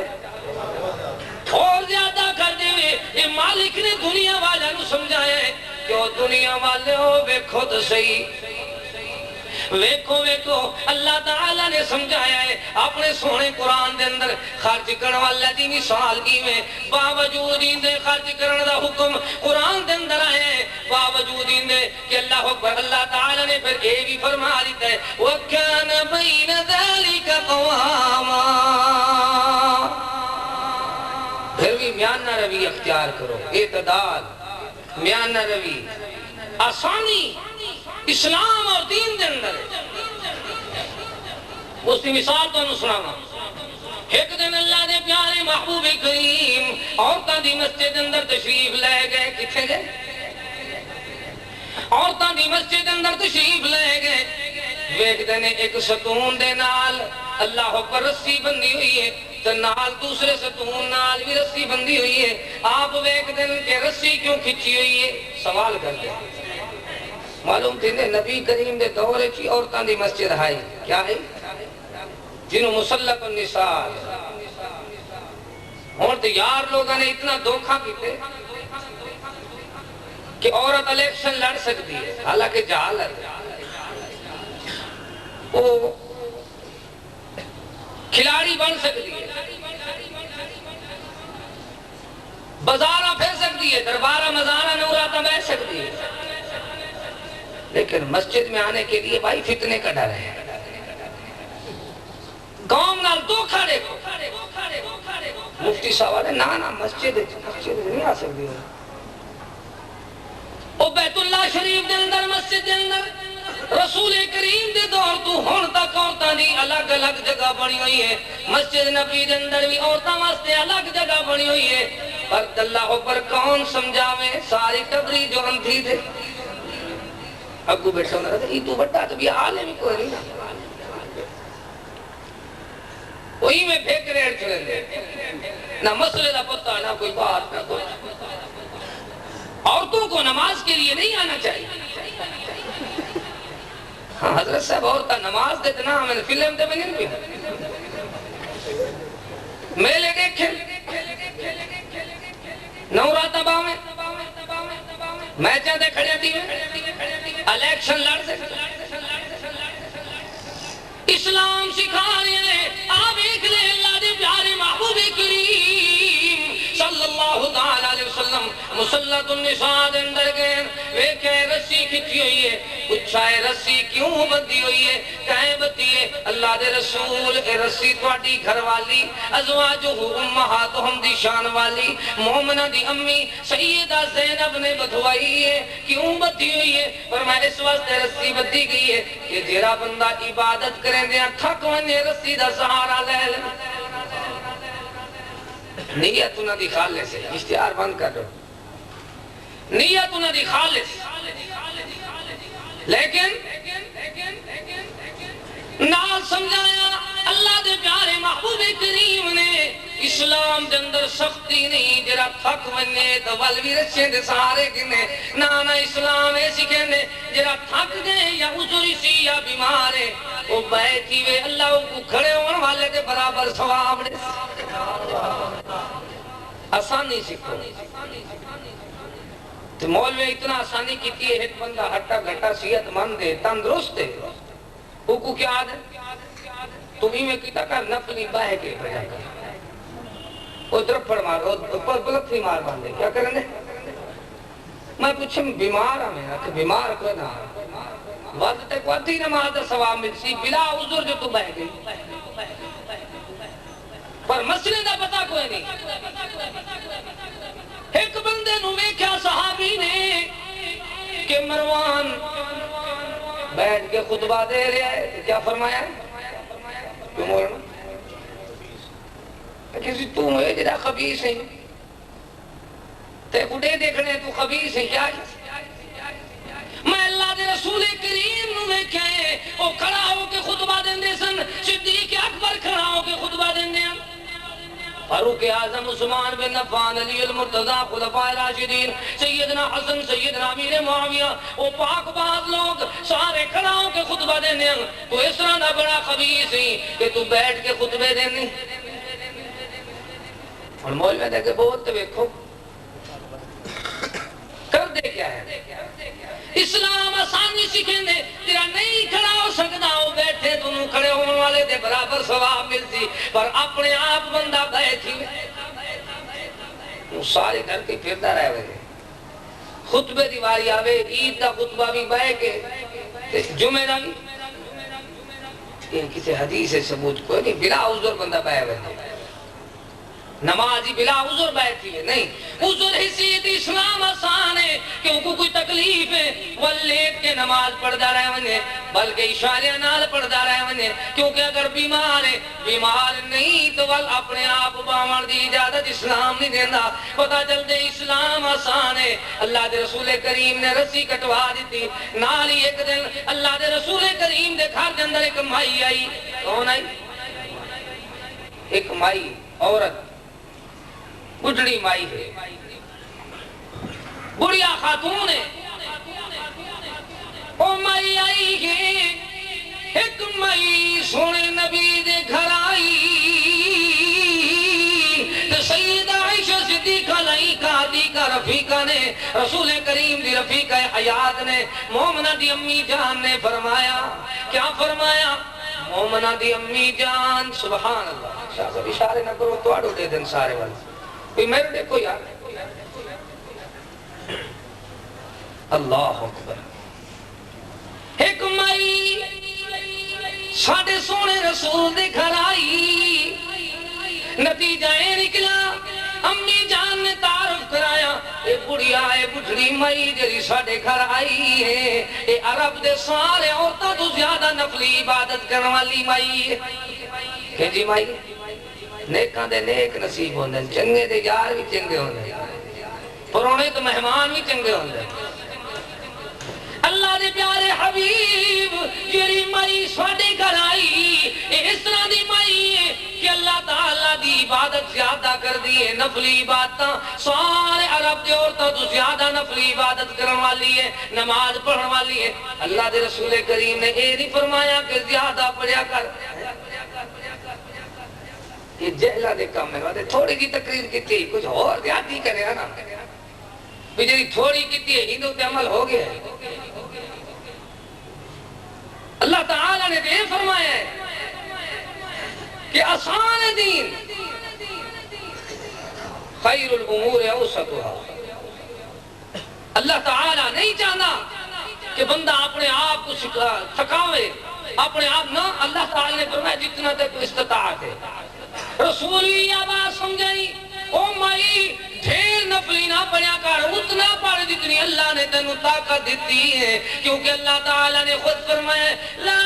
اور زیادہ کر دے لے یہ مالک نے دنیا والا نو سمجھایا ہے کہ وہ دنیا والے ہو بے خود صحیح ویکھو ویکھو اللہ تعالیٰ نے سمجھایا ہے اپنے سونے قرآن دے اندر خرچ کرنے والا دی مثال کی میں باوجود اندے خرچ کرنے دا حکم قرآن دے اندر آیا ہے باوجود اندے کہ اللہ اکبر اللہ تعالیٰ نے پھر یہ بھی فرما دیتا ہے وَكَانَ بَيْنَ ذَلِكَ قَوَامًا پھر بھی میانہ روی اختیار کرو اعتدال میانہ روی آسانی اسلام اور دین دے اندر ہے اس کی مثال تو انہوں سنانا ایک دن اللہ دے پیارے محبوب کریم عورتاں دی مسجد اندر تشریف لے گئے کتھے گئے عورتاں دی مسجد اندر تشریف لے گئے ویک دن ایک ستون دے نال اللہ پر رسی بندی ہوئی ہے تو نال دوسرے ستون نال بھی رسی بندی ہوئی ہے آپ ویک دن کہ رسی کیوں کھچی ہوئی ہے سوال کر دیں معلوم تھی نے نبی کریم دے دورے چی عورتاں دی مسجد آئی کیا ہے جنہوں مسلط النساء اور تو یار لوگوں نے اتنا دھوکہ کیتے کہ عورت الیکشن لڑ سکتی ہے حالانکہ جہالت وہ کھلاڑی بن سکتی ہے بازارہ پھر سکتی ہے دربارہ مزارہ نوراتہ بہ سکتی ہے لیکن مسجد میں آنے کے لیے بھائی فتنے کا ڈر ہے قوم نال دھوکا دیکھو مفتی صاحب نے نا مسجد نہیں آ سکتی او بیت اللہ شریف دے اندر مسجد دے اندر رسول کریم دے دور تو ہون تک عورتاں دی الگ الگ جگہ بنی ہوئی ہے مسجد نبی دے اندر بھی عورتاں واسطے الگ جگہ بنی ہوئی ہے پر اللہ پر کون سمجھاوے ساری ٹبری جو اندھی تھے اگو بیٹھا ہونا رہتا یہ تو بڑا تو بھی حالے میں کوئی نہیں نا وہی میں پھیک ریڑ چھوڑے دے نہ مسئلے دا پتہ نہ کوئی بات نہ کوئی عورتوں کو نماز کے لیے نہیں آنا چاہیے ہاں حضرت صاحب عورتہ نماز دیتے نا میں نے فلم دے میں نہیں بھی میلے دیکھیں نوراتہ باویں میچیں دے کھڑے تھی الیکشن لڑ سکتے اسلام سکھا رہے ہیں آپ ایک لے اللہ دے پیارے محبوب کریم صلی اللہ تعالیٰ علیہ وسلم مسلط النساء دے اندر گئے ویکھے رسی کھچی ہوئی ہے پوچھا ہے رسی کیوں بدی ہوئی ہے کہیں بدی ہے اللہ دے رسول اے رسی تواڈی گھر والی ازواجہ امہاتہم دی شان والی مومنہ دی امی سیدہ زینب نے بدھوائی ہے کیوں بدی ہوئی ہے فرمایا اس واسطے رسی بدی گئی ہے کہ جیرا بندہ عبادت کریں دیا تھک ونے رسی دا سہارا لے لے نیت انہاں دی خالص ہے اشتہار بند کر دو نیت انہاں دی خالص لیکن نال سمجھایا اللہ دے پیارے محبوب کریم نے اسلام دے اندر سختی نہیں جرا تھک ونے تو ولوی رچے دے سہارے کنے نانا اسلام ایسی کہنے جرا تھک گئے یا عذر سی یا بیمار ہے وہ بیٹھی وے اللہ کو کھڑے ہونے والے دے برابر ثواب دے آسانی سکھو تو مولوی اتنا آسانی کیتی ہے ایک بندہ ہٹا گھٹا صحت مند ہے تندرست ہے وہ کو کیا عادت تمہیں میں کیتا کر نفلی باہے کے بجا کر وہ درپڑ مار اوپر بلکھی مار باندھے کیا کریں گے میں پوچھیں بیمار ہوں میں کہ بیمار کوئی نہ وقت تک وقتی نماز ثواب ملسی بلا عذر جو تو بہ گئی پر مسئلے دا پتہ کوئی نہیں ایک بندے نو ویکھیا صحابی نے کہ مروان بیٹھ کے خطبہ دے رہا ہے کیا فرمایا کیوں مولانا کسی تو ہے جڑا خبیث ہے تے بڑے دیکھنے تو خبیث ہے کیا میں اللہ دے رسول کریم نو ویکھے او کھڑا ہو کے خطبہ دیندے سن صدیق اکبر کھڑا ہو کے خطبہ دیندے ہیں فاروق اعظم عثمان بن عفان علی المرتضی خلفائے راشدین سیدنا حسن سیدنا امیر معاویہ او پاک باز لوگ سارے کھڑا ہو کے خطبہ دیندے ہیں تو اس طرح دا بڑا خبیث ہے کہ تو بیٹھ کے خطبے دیندے اور مولوی دے کے بہت دیکھو کر دے کیا ہے اسلام آسانی سکھیں دے تیرا نہیں کھڑا ہو سکتا ہو بیٹھے دونوں کھڑے ہونے والے دے برابر ثواب ملتی پر اپنے آپ بندہ بیٹھی وہ سارے گھر کے پھرتا رہے ہوئے خطبے دیواری آوے عید کا خطبہ بھی بے کے جمعہ دا بھی یہ کسی حدیث ثبوت کوئی نہیں بلا عذر بندہ بے ہوئے نمازی بلا عذر بیٹھی ہے نہیں عذر حیثیت اسلام آسان ہے کیونکہ کوئی تکلیف ہے ولیٹ کے نماز پڑھتا رہے ونجے بلکہ اشاریہ نال پڑھتا رہے ونجے کیونکہ اگر بیمار ہے بیمار نہیں تو ول اپنے آپ باور دی اجازت اسلام نہیں دینا پتہ چل دے اسلام آسان ہے اللہ دے رسول کریم نے رسی کٹوا دیتی نال ہی ایک دن اللہ دے رسول کریم دے گھر کے اندر ایک مائی آئی کون آئی ایک مائی عورت بڑھڑی مائی ہے بڑھیا خاتون ہے او مائی آئی ہے ایک مائی سونے نبی دے گھر آئی تو سیدہ عائشہ صدیقہ لائقہ عدیقہ رفیقہ نے رسول کریم دی رفیقہ حیات نے مومنہ دی امی جان نے فرمایا کیا فرمایا مومنہ دی امی جان سبحان اللہ شاہ صاحب اشارے نہ کرو تو آڑو دے دن سارے والے کوئی میرے دیکھو یار اللہ اکبر ایک مائی ساڑھے سونے رسول دے گھر آئی نتیجہ اے نکلا امی جان نے تعارف کرایا اے بڑھیا اے بڑھڑی مائی جری ساڑھے گھر آئی ہے اے عرب دے سارے عورتوں تو زیادہ نفلی عبادت کرنے والی مائی ہے کہ جی مائی نیکاں دے نیک نصیب ہوندے چنگے دے یار بھی چنگے ہوندے پرونے تو مہمان بھی چنگے ہوندے اللہ دے پیارے حبیب جیری مائی سواڈے گھر آئی اس طرح دی مائی ہے کہ اللہ تعالیٰ دی عبادت زیادہ کر دیئے نفلی عبادتاں سارے عرب دے عورتوں تو زیادہ نفلی عبادت کرن والی ہے نماز پڑھن والی ہے اللہ دے رسول کریم نے اے نہیں فرمایا کہ زیادہ پڑھیا کر یہ جہلہ دے کام ہے تھوڑی کی تقریر کی تھی کچھ اور دیاتی کرے نا بجری تھوڑی کی تھی ہندو پہ عمل ہو گیا ہے اللہ تعالیٰ نے یہ فرمایا ہے کہ آسان دین خیر الامور اوسطها اللہ تعالیٰ نہیں چاہنا کہ بندہ اپنے آپ کو تھکاوے اپنے آپ نہ اللہ تعالیٰ نے فرمایا جتنا تک استطاعت ہے رسولی آواز سمجھائی او مائی ڈھیر نفلی نہ پڑھیا کر اتنا پڑھ جتنی اللہ نے تینوں طاقت دیتی ہے کیونکہ اللہ تعالیٰ نے خود فرمایا لا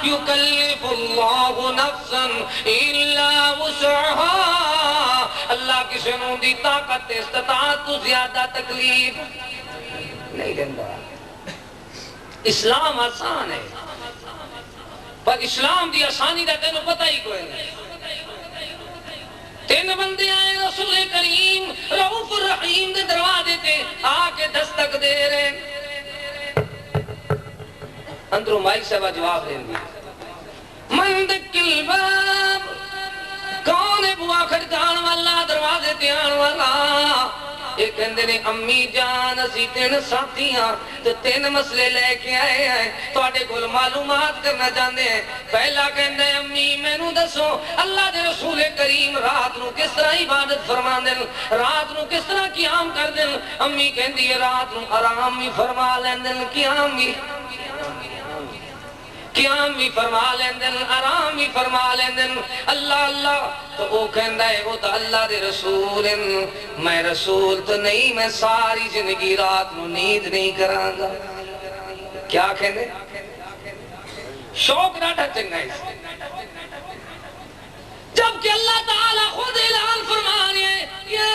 یکلف اللہ نفسا الا وسعها اللہ کی سنوں دی طاقت استطاعت تو زیادہ تکلیف نہیں دیندہ اسلام آسان ہے پر اسلام دی آسانی دا تینوں پتہ ہی کوئی نہیں تین بندے آئے رسول کریم رؤوف الرحیم دے دروازے تے آکے دستک دے رہے اندروں مائی صاحبہ جواب دیں دی من دکل باب کون ہے بوا کھڑکان والا دروازے تے آن والا ایک اندر نے امی جان اسی تین ساتھیاں تو تین مسئلے لے کے آئے ہیں تو آٹے کل معلومات کرنا چاہتے ہیں پہلا کہندے امی میں نو دسو اللہ دے رسول کریم رات نو کس طرح عبادت فرما دیں رات نو کس طرح قیام کر دیں امی کہندی ہے رات نو آرام بھی فرما لیں دیں قیام بھی فرما لیندن آرام بھی فرما لیندن اللہ اللہ تو وہ کہندہ ہے وہ تو اللہ دے رسول میں رسول تو نہیں میں ساری زندگی رات نو نیند نہیں کران گا کیا کہندے شوق ڈاٹا چنگا ہے جبکہ اللہ تعالیٰ خود اعلان فرما رہے ہیں یا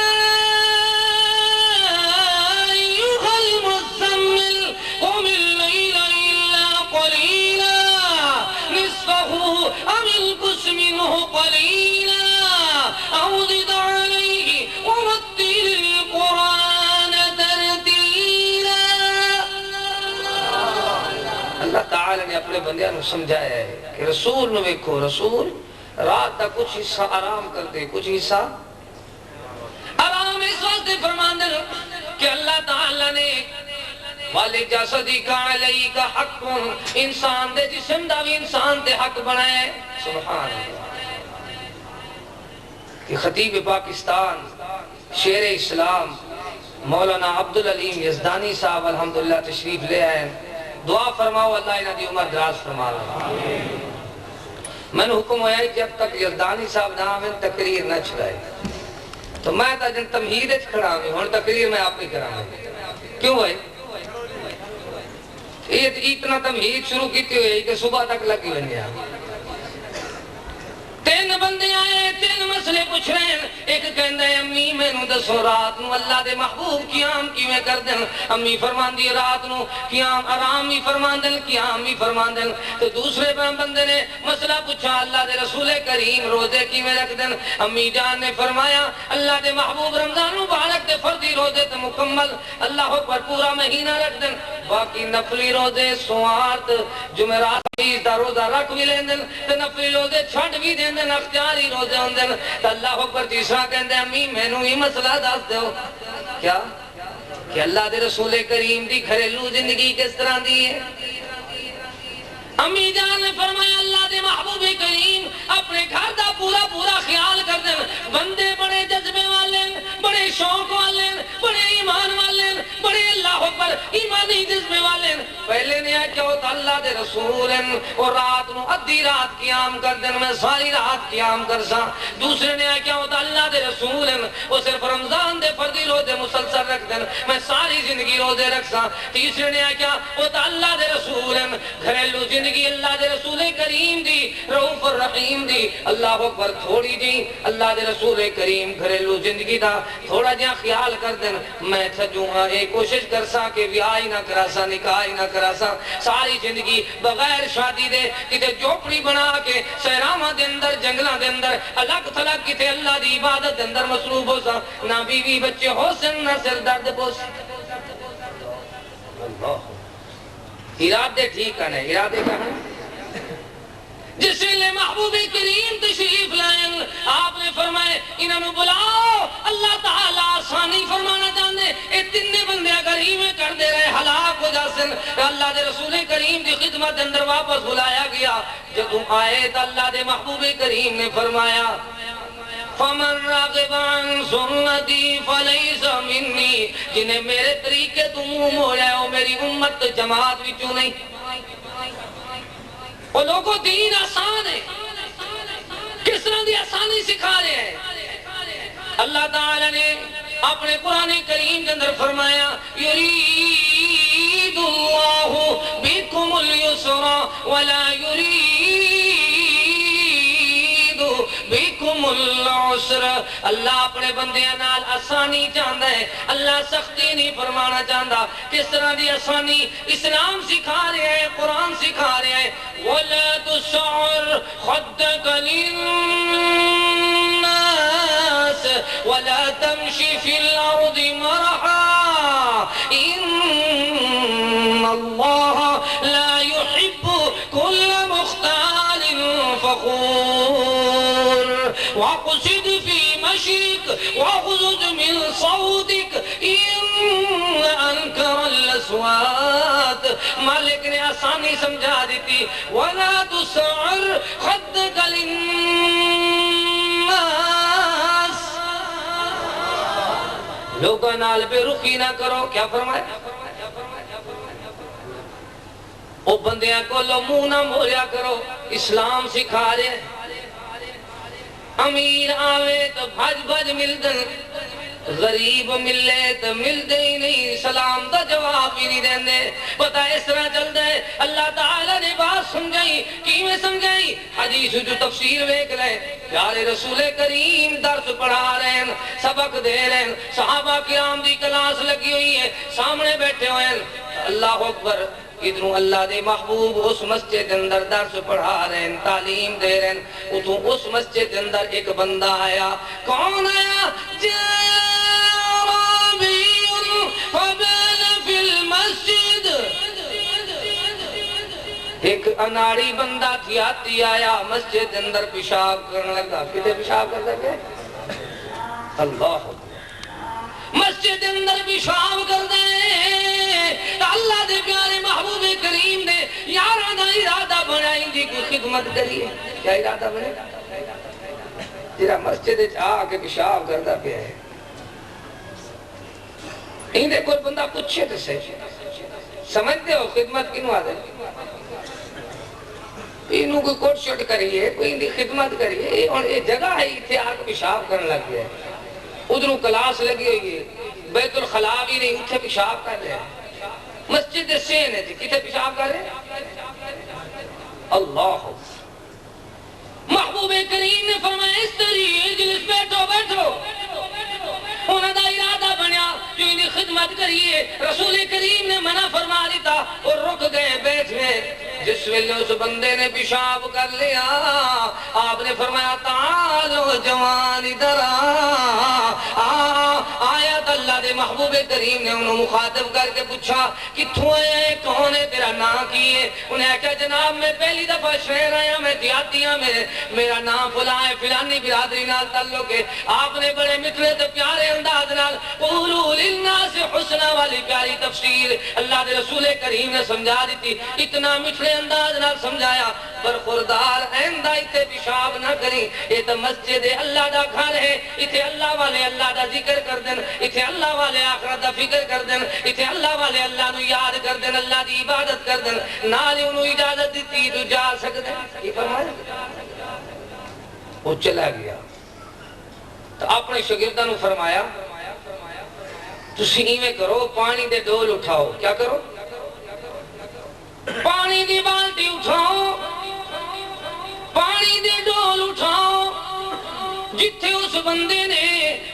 ایھا المزمل قم اللیل الا قلیلا نصفہ او انقص منہ قلیلا او زد علیہ ورتل القرآن ترتیلا۔ اللہ تعالیٰ نے اپنے بندیاں کو سمجھایا ہے کہ رسول نو ویکھو، رسول رات کا کچھ حصہ آرام کرتے، کچھ حصہ آرام اس واسطے فرماندے کہ اللہ تعالیٰ نے والے جسدی کا علیہ کا حق انسان دے جسم دا بھی انسان دے حق بنائے۔ سبحان اللہ۔ کہ خطیب پاکستان شیر اسلام مولانا عبدالعلیم یزدانی صاحب الحمدللہ تشریف لے آئے، دعا فرماؤ اللہ انہاں دی عمر دراز فرما رہا۔ میں نے حکم ہوا ہے جب تک یزدانی صاحب نہ آویں تقریر نہ چھڑائے، تو میں تا جن تمہید کھڑا ہوئی ہوں تقریر میں آپ ہی کرا ہوں۔ کیوں ہے اتنا تمہید شروع کی ہوئی کہ صبح تک لگی ہوئی نہیں۔ تین بندے آئے، تین مسئلے پوچھ رہے ہیں۔ ایک کہندہ ہے امی میں نو دسو رات نو اللہ دے محبوب قیام کیویں کر دیں؟ امی فرمان دی رات نو قیام آرام بھی فرمان دیں، قیام بھی فرمان دیں۔ تو دوسرے بندے نے مسئلہ پوچھا اللہ دے رسول کریم روزے کیویں رکھ دیں؟ امی جان نے فرمایا اللہ دے محبوب رمضان مبارک دے فردی روزے تے مکمل اللہ پر پورا مہینہ رکھ دیں، باقی نفلی روزے سوات جمعرات دا روزہ رکھ بھی لیں دیں، تے نفلی روزے چھڑ بھی دیں دیں، اختیاری روزے ہوں دیں۔ تو اللہ اکبر تیسرا کہندے امی میں نو ہی مسئلہ دس دو۔ کیا؟ کہ اللہ دے رسول کریم دی گھریلو زندگی کس طرح دی ہے؟ امی جان نے فرمایا اللہ دے محبوب کریم اپنے گھر دا پورا خیال کر دیں، بندے بڑے جذبے والے، بڑے شوق والے، بڑے ایمان والے، بڑے اللہ اکبر ایمانی جذبے والے۔ پہلے نے کیا ہوتا اللہ دے رسول اور رات نو ادھی رات قیام کر دیں، میں ساری رات قیام کر سا۔ دوسرے نے کیا ہوتا اللہ دے رسول وہ صرف رمضان دے فردی روزے مسلسل رکھ دیں، میں ساری زندگی روزے رکھ سا۔ تیسرے نے کیا ہوتا اللہ دے رسول گھریلو زندگی اللہ دے رسول کریم دی رؤوف الرحیم دی اللہ اکبر تھوڑی جی اللہ دے رسول کریم گھریلو زندگی دا تھوڑا جہاں خیال کر دیں۔ میں سجوں ہاں ایک کوشش کر سا کہ بیاہ ہی نہ کرا سا، نکاح ہی نہ کرا سا، ساری زندگی بغیر شادی دے کتے جھوپڑی بنا کے سہراواں دے اندر جنگلاں دے اندر الگ تھلگ کتے اللہ دی عبادت دے اندر مصروف ہو سا، نہ بیوی بچے ہو سن نہ سر درد پوس۔ اللہ ارادے ٹھیک ہے، ارادے کیا ہے؟ جس لئے محبوب کریم تشریف لائیں آپ نے فرمائے انہوں نے بلاؤ، اللہ تعالیٰ آسانی فرمانا چاہتے اے تینے بندے اگر ہی میں کر دے رہے ہلاک ہو جاسن۔ اللہ دے رسول کریم دی خدمت اندر واپس بلایا گیا، جب آئے تو اللہ دے محبوب کریم نے فرمایا فَمَنْ رَغِبَ عَنْ سُنَّتِي فَلَيْسَ مِنِّي، جنہیں میرے طریقے تو منہ موڑے ہو میری امت جماعت وچوں نہیں۔ وہ لوگوں دین آسان ہے، کس طرح دی آسانی سکھا رہے ہیں؟ اللہ تعالیٰ نے اپنے قرآن کریم کے اندر فرمایا یرید اللہ بکم اليسر ولا یرید بکم العسر۔ اللہ اپنے بندیاں نال آسانی چاہتا ہے، اللہ سختی نہیں فرمانا چاہتا۔ کس طرح دی آسانی؟ اسلام سکھا رہے ہیں، قرآن سکھا رہے ہیں وَلَا تُسْعِرْ خَدَّكَ لِلنَّاسِ وَلَا تَمْشِ فِي الْأَرْضِ مَرَحًا إِنَّ اللَّهَ لَا يُحِبُّ كُلَّ مُخْتَالٍ فَخُورٍ وَاقْصِدْ فِي مَشْيِكَ وَاغْضُضْ مِنْ صَوْتِكَ إِنَّ أَنْكَرَ الْأَصْوَاتِ۔ مالک نے آسانی سمجھا دیتی وَلَا تُسْعِرْ خَدَّكَ لِلنَّاسِ، لوگوں نال بے رخی نہ کرو۔ کیا فرمایا؟ او بندیاں کو لو منہ نہ مولیا کرو، اسلام سکھا رہے۔ امیر آوے تو بھج بھج مل دن، غریب ملے تو ملتے ہی نہیں، سلام دا جواب ہی نہیں دیندے۔ پتہ اس طرح چلتا ہے، اللہ تعالیٰ نے بات سمجھائی، کیویں سمجھائی؟ حدیث جو تفسیر ویکھ لے، پیارے رسول کریم درس پڑھا رہے ہیں، سبق دے رہے ہیں، صحابہ کرام دی کلاس لگی ہوئی ہے، سامنے بیٹھے ہوئے ہیں، اللہ اکبر، ادھروں اللہ دے محبوب اس مسجد اندر درس پڑھا رہے ہیں، تعلیم دے رہے ہیں، ادھروں اس مسجد اندر ایک بندہ آیا۔ کون آیا؟ فبال فی المسجد، ایک اناڑی بندہ تھیاتی آیا، مسجد اندر پیشاب کرنے لگا۔ کتے پیشاب کر لگے؟ اللہ مسجد اندر پیشاب کر دے۔ اللہ دے پیارے محبوب کریم نے یاراں دا ارادہ بنائی دی کوئی خدمت کریے۔ کیا ارادہ بنے؟ جرا مسجد آ کے پیشاب کرتا پیا ہے، اندے کوئی بندہ پوچھے تو صحیح، سمجھتے ہو خدمت کنوں آدھے؟ انہوں کوئی کوٹ شوٹ کریے، کوئی اندی خدمت کریے، اور یہ جگہ ہے اتھے آ کے پیشاب کرنے لگ گیا ہے، ادھروں کلاس لگی ہوئی ہے، بیت الخلا بھی نہیں، اتھے پیشاب کر رہے ہیں، مسجد سین ہے جی، کتھے پیشاب کر رہے ہیں؟ اللہ محبوب کریم نے فرمایا اس طریقے اجلس، بیٹھو بیٹھو۔ انہوں دا ارادہ بنیا جو انہیں خدمت کریے، رسول کریم نے منع فرما دیتا اور رک گئے، بیٹھ گئے۔ جس ویلے اس بندے نے پیشاب کر لیا، آپ نے فرمایا تعالو جوان ادھر آیا تو اللہ دے محبوب کریم نے انہوں مخاطب کر کے پوچھا کتھوں آیا ہے، کون ہے، تیرا نام کی ہے؟ انہیں کہا جناب میں پہلی دفعہ شہر آیا، میں دیہاتی ہوں، میرا نام فلاں ہے، فلانی برادری نال تعلق ہے۔ آپ نے بڑے مٹھڑے تے پیارے انداز نال قولوا للناس حسنا والی پیاری تفسیر اللہ دے رسول کریم نے سمجھا دیتی، اتنا مٹھڑے انداز نال سمجھایا، برخوردار آئندہ اتنے پیشاب نہ کریں، یہ تو مسجد اللہ دا گھر ہے، اتنے اللہ والے اللہ دا ذکر کر دیں، اتنے اللہ والے آخرت دا فکر کر دیں، اتنے اللہ والے اللہ نو یاد کر دیں، اللہ دی عبادت کر دیں، نال انہوں اجازت دیتی تو جا سکتے ہیں۔ یہ فرمایا وہ چلا گیا تو اپنے شاگرداں نو فرمایا تسی ایویں کرو، پانی دے ڈول اٹھاؤ۔ کیا کرو؟ پانی دی بالٹی اٹھاؤ، پانی دے ڈول اٹھاؤ، جتھے اس بندے نے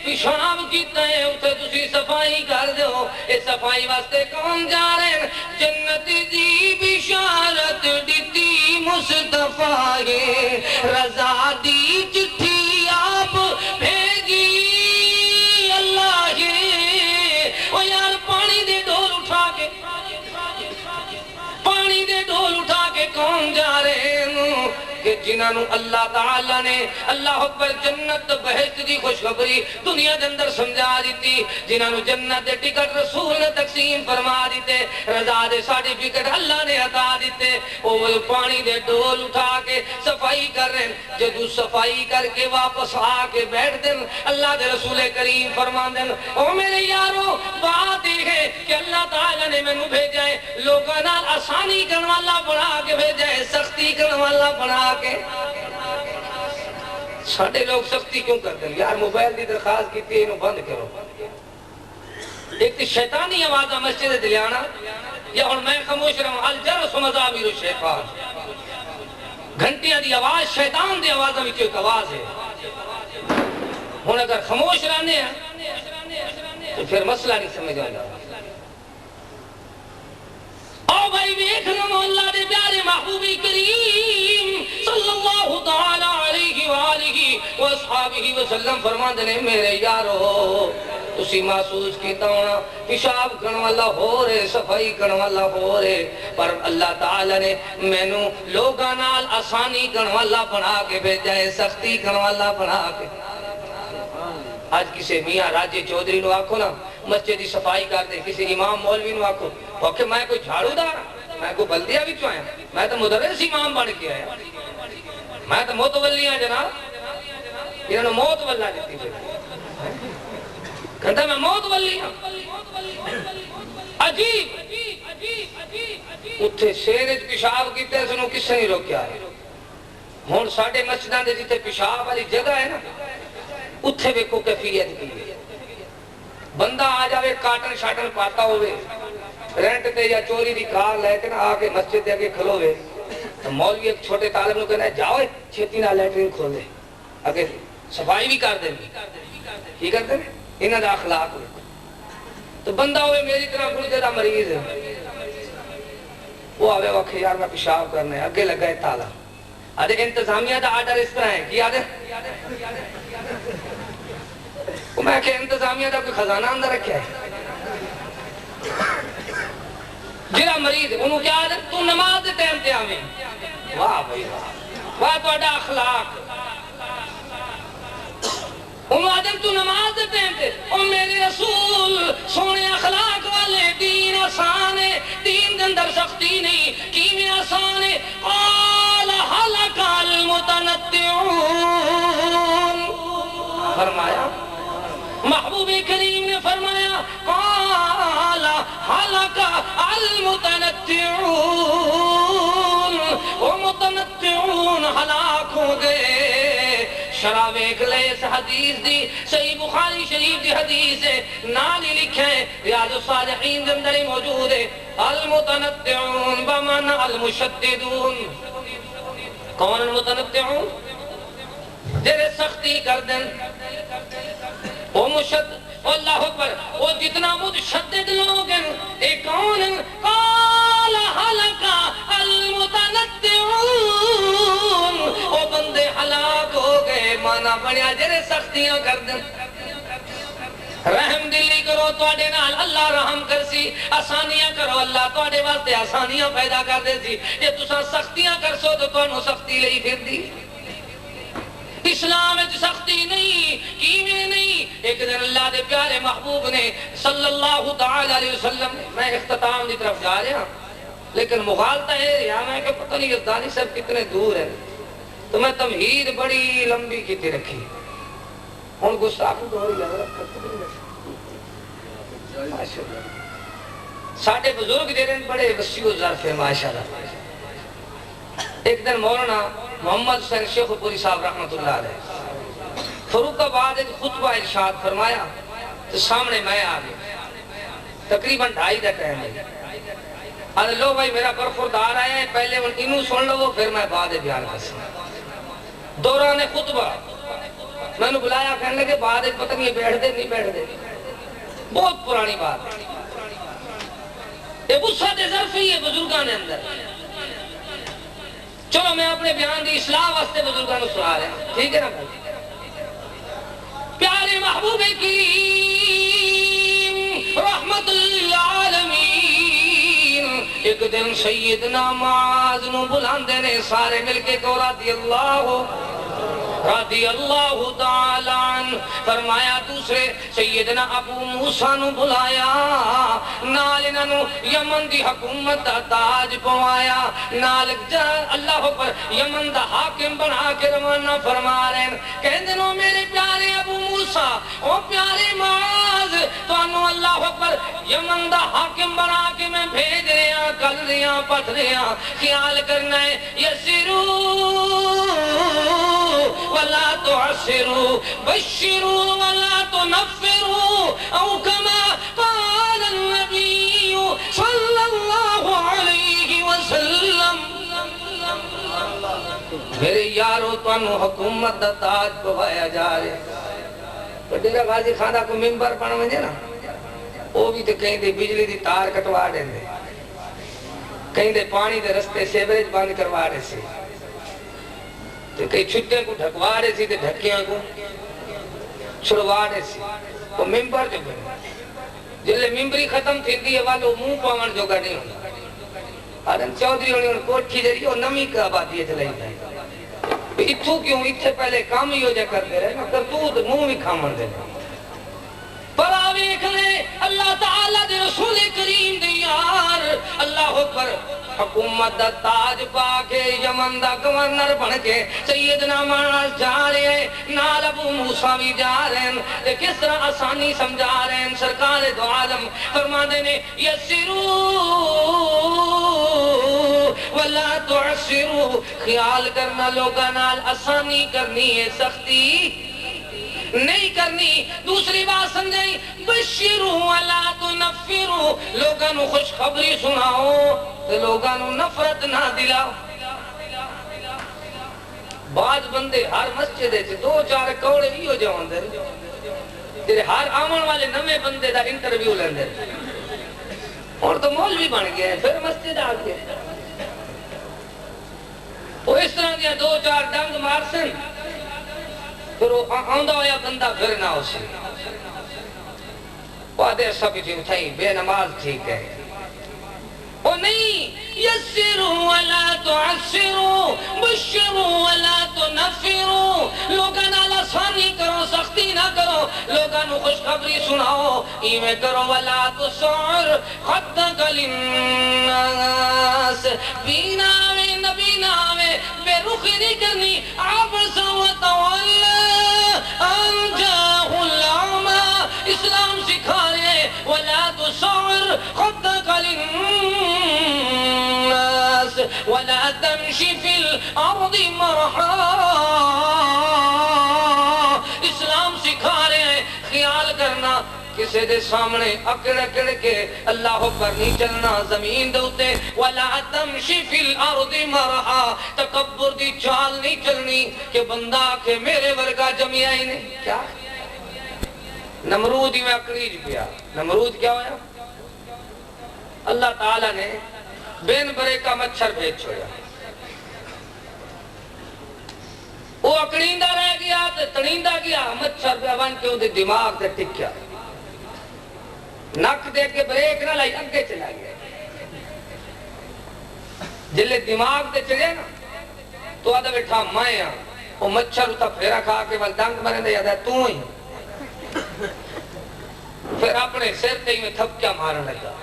پیشاب کیتا ہے اتھے تسی صفائی کر دو۔ اس صفائی واسطے کون جا رہے ہیں؟ جنت دی بشارت دیتی مصطفیٰ ہے، رضا دی چٹھی آپ بھیجی اللہ ہے۔ او یار پانی دے ڈول اٹھا کے، پانی دے ڈول اٹھا کے کون جا رہے ہیں؟ کہ جنہوں اللہ تعالیٰ نے اللہ اکبر جنت بہشت دی خوشخبری دنیا دے اندر سمجھا دیتی، جنہوں جنت دے ٹکٹ رسول نے تقسیم فرما دیتے، رضا دے سرٹیفکیٹ اللہ نے عطا دیتے، وہ پانی دے ڈول اٹھا کے صفائی کر رہے ہیں۔ جدو صفائی کر کے واپس آ کے بیٹھ دیں، اللہ دے رسول کریم فرما دیں او میرے یارو بات یہ ہے کہ اللہ تعالیٰ نے میں نو بھیجا ہے لوگاں نال آسانی کرنے والا بنا کے بھیجا ہے، سختی کرنے والا بنا کے۔ ساڑھے لوگ سختی کیوں کرتے ہیں؟ یار موبائل دی درخواست کی تھی انہوں بند کرو۔ ایک تی شیطانی آوازہ مسجد دلیانا، یا اور میں خاموش رہا ہوں الجرس و مزامیر الشیطان، گھنٹیاں دی آواز شیطان دی آوازہ میں ایک آواز ہے۔ ہوں اگر خاموش رہنے ہیں تو پھر مسئلہ نہیں سمجھ آئے گا۔ او بھائی ویکھ لو اللہ دے پیارے محبوبی کریم صلی اللہ تعالی علیہ وآلہ واصحابہ وسلم فرماندے نے میرے یارو تسی محسوس کیتا ہونا پیشاب کرنے والا ہو رہے، صفائی کرنے والا ہو رہے، پر اللہ تعالی نے مینوں لوگاں نال آسانی کرنے والا بنا کے بھیجا ہے، سختی کرنے والا بنا کے۔ آج کسی میاں راجے چودھری نو آکھو نا مسجد دی صفائی کر دے، کسی امام مولوی نو آکھو کہ میں کوئی جھاڑو دار، میں کوئی بلدیہ بھی چوئیں، میں تو مدرس امام بن کے آیا، میں تو موتولی ہوں جناب، انہوں نے موت واللہ دیتی پھر کہتا میں موت والی ہوں۔ عجیب اتھے شیرج پیشاب کیتے ہیں سنو کس سے نہیں روکیا ہے۔ ہون ساڑھے مسجدان دے جیتے پیشاب والی جگہ ہے نا اتھے بے کو کیفیت کی ہے، بندہ آ جاوے کاٹن شاٹن پاتا ہوئے رینٹ تے یا چوری دی کار لے کے آ کے مسجد دے اگے کھلوے تو مولوی ایک چھوٹے طالب نو کہنا ہے جاؤ چھتی نہ لیٹرین کھول دے اگے صفائی بھی کر دیں کی کرتے ہیں انہاں دا اخلاق ہوئے تو بندہ ہوئے میری طرح گردے دا مریض ہے وہ آوے وقت یار میں پیشاب کرنے اگے لگا ہے تالا آدھے انتظامیہ دا آرڈر اس طرح ہے کی آدھے وہ میں کہ انتظامیہ دا کوئی خزانہ اندر رکھا ہے جرا مریض ہے انہوں کیا آدھے تو نماز دے ٹائم تے آویں واہ بھائی واہ تو اڈا اخلاق انہوں آدھے تو نماز دے ٹائم تے او میرے رسول سونے اخلاق والے دین آسان ہے دین دے اندر سختی نہیں کیویں آسان ہے قال حلق المتنطعون فرمایا محبوب کریم نے فرمایا قال حلق المتنطعون وہ متنطعون ہلاک ہو گئے شراب ایک لے اس حدیث دی صحیح بخاری شریف دی حدیث ہے نالی لکھے ریاض الصالحین کے اندر ہی موجود ہے المتنطعون بمعنی المشددون کون المتنطعون جرے سختی کر دن وہ مشدد اللہ اکبر وہ جتنا متشدد لوگ ہیں ایک کون ہیں قال حلق المتنطعون وہ بندے ہلاک ہو گئے مانا بنیا جرے سختیاں کر دیں رحم دلی کرو توڑے نال اللہ رحم کرسی آسانیاں کرو اللہ توڑے واسطے آسانیاں پیدا کر دے سی یہ تساں سختیاں کرسو تو تانوں سختی لئی پھر دی اسلام وچ سختی نہیں کیویں نہیں ایک دن اللہ دے پیارے محبوب نے صلی اللہ تعالی علیہ وسلم نے میں اختتام کی طرف جا رہا لیکن مغالطہ ہے یا میں کہ پتہ نہیں یزدانی صاحب کتنے دور ہیں تو میں تمہید بڑی لمبی کیتی رکھی ہن گستاخی دوری لگ رہا ساڈے بزرگ جڑے بڑے وسیع ظرف ہیں ماشاءاللہ ایک دن مولانا محمد حسین شیخ پوری صاحب رحمت اللہ علیہ فروخ آباد ایک خطبہ ارشاد فرمایا تو سامنے میں آ گیا تقریباً 2:30 کا ٹائم ہے آدھے لو بھائی میرا برخوردار آیا ہے پہلے انہوں سن لو پھر میں بعد بیان کرسا دوران خطبہ میں نے بلایا کہنے لگے بعد پتہ نہیں بیٹھ دے نہیں بیٹھ دے بہت پرانی بات یہ غصہ دے ظرف ہی ہے بزرگان اندر چلو میں اپنے بیان دی اصلاح واسطے بزرگاں نو سنا رہا ہوں ٹھیک ہے نا بھائی پیارے محبوب کریم رحمت للعالمین ایک دن سیدنا معاذ نو بلاندے نے سارے مل کے کو رضی اللہ تعالی عنہ فرمایا دوسرے سیدنا ابو موسیٰ نو بلایا نال انہوں یمن دی حکومت دا تاج پوایا نال اللہ پر یمن دا حاکم بنا کے روانہ فرما رہے ہیں کہندے نو میرے پیارے ابو موسیٰ او پیارے معاذ تو انہوں اللہ پر یمن دا حاکم بنا کے میں بھیج رہے ہیں کل رہے ہیں پتھ رہے ہیں خیال کرنا ہے یسرو ولا تعسروا بشروا ولا تنفروا او كما قال النبي صلى الله عليه وسلم میرے یارو تانوں حکومت دا تاج پوایا جا رہے ڈیرا غازی خانہ کو ممبر بن ونجے نا وہ بھی تو کہیں دے بجلی دی تار کٹوا دیں دے کہیں دے پانی دے رستے سیوریج بند کروا رہے سے تو کئی چھٹے کو ڈھکوا رہے سی تو ڈھکیاں کو چھڑوا رہے سی وہ ممبر جو بنے جلے ممبری ختم تھی دی والو منہ پاون جو گا نہیں ہونا آدم چودری ہونے ان کوٹھی جری وہ نمی کا آبادی ہے چلائی جائے اتھو کیوں اتھے پہلے کام ہی ہو جا کر دے رہے نا کرتوت منہ بھی کھامن دے رہے پر آویک لے اللہ تعالیٰ دے رسول کریم دے یار اللہ اکبر حکومت دا تاج پا کے یمن دا گورنر بن کے سیدنا معاذ جا رہے ہیں نال ابو موسیٰ بھی جا رہے ہیں کس طرح آسانی سمجھا رہے ہیں سرکار دو عالم فرما دینے یسرو ولا تعسرو خیال کرنا لوگا نال آسانی کرنی ہے سختی نہیں کرنی. دوسری بات سمجھیں, بشرو ولا تنفرو, لوگاں نو خوشخبری سناؤ تے لوگاں نو نفرت نہ دلاؤ. بعض بندے ہر مسجد وچ دو چار کوڑے ہی ہو جاندے جڑے ہر آون والے نویں بندے دا انٹرویو لیندے. اور تو مولوی بن گئے پھر مسجد آ گئے. وہ اس طرح دیا دو چار ڈنگ مارسن پھر وہ آندا ہویا بندہ پھر نہ ہو سی. وہ آدھے سب جی اٹھائی بے نماز ٹھیک ہے. وہ نہیں, یسروا ولا تعسروا, بشروا ولا تنفروا, لوگاں نال آسانی کرو سختی نہ کرو, لوگاں نو خوشخبری سناؤ ایویں کرو. ولا تسعر خدک للناس, بینا میں نبی ناوے بے رخی نہیں کرنی. عبس وتولى ان جاءه الأعمى, اسلام سکھا رہے. ولا تسعر خدک للناس ولا تمشي في الارض مرحا, اسلام سکھا رہے ہیں خیال کرنا کسی دے سامنے اکڑ اکڑ کے اللہ پر نہیں چلنا زمین دے اوتے. ولا تمشي في الارض مرحا, تکبر دی چال نہیں چلنی کہ بندہ آکھے میرے ورگا جمیا ہی نہیں. کیا نمرود ہی میں اکڑیج پیا. نمرود کیا ہویا؟ اللہ تعالیٰ نے بین برے کا مچھر بھیج چھوڑا. وہ اکڑیندہ رہ گیا تے تڑیندہ گیا, مچھر پہ ون کے اندھے دماغ تے ٹکیا, نک دے کے بریک نہ لائی اگے چلا گیا. جلے دماغ تے چلے نا تو آدھا بیٹھا میں ہاں, وہ مچھر اتا پھیرا کھا کے ڈنگ مرے دے یاد ہے تو ہی. پھر اپنے سر تے میں تھپکیا مارن لگا.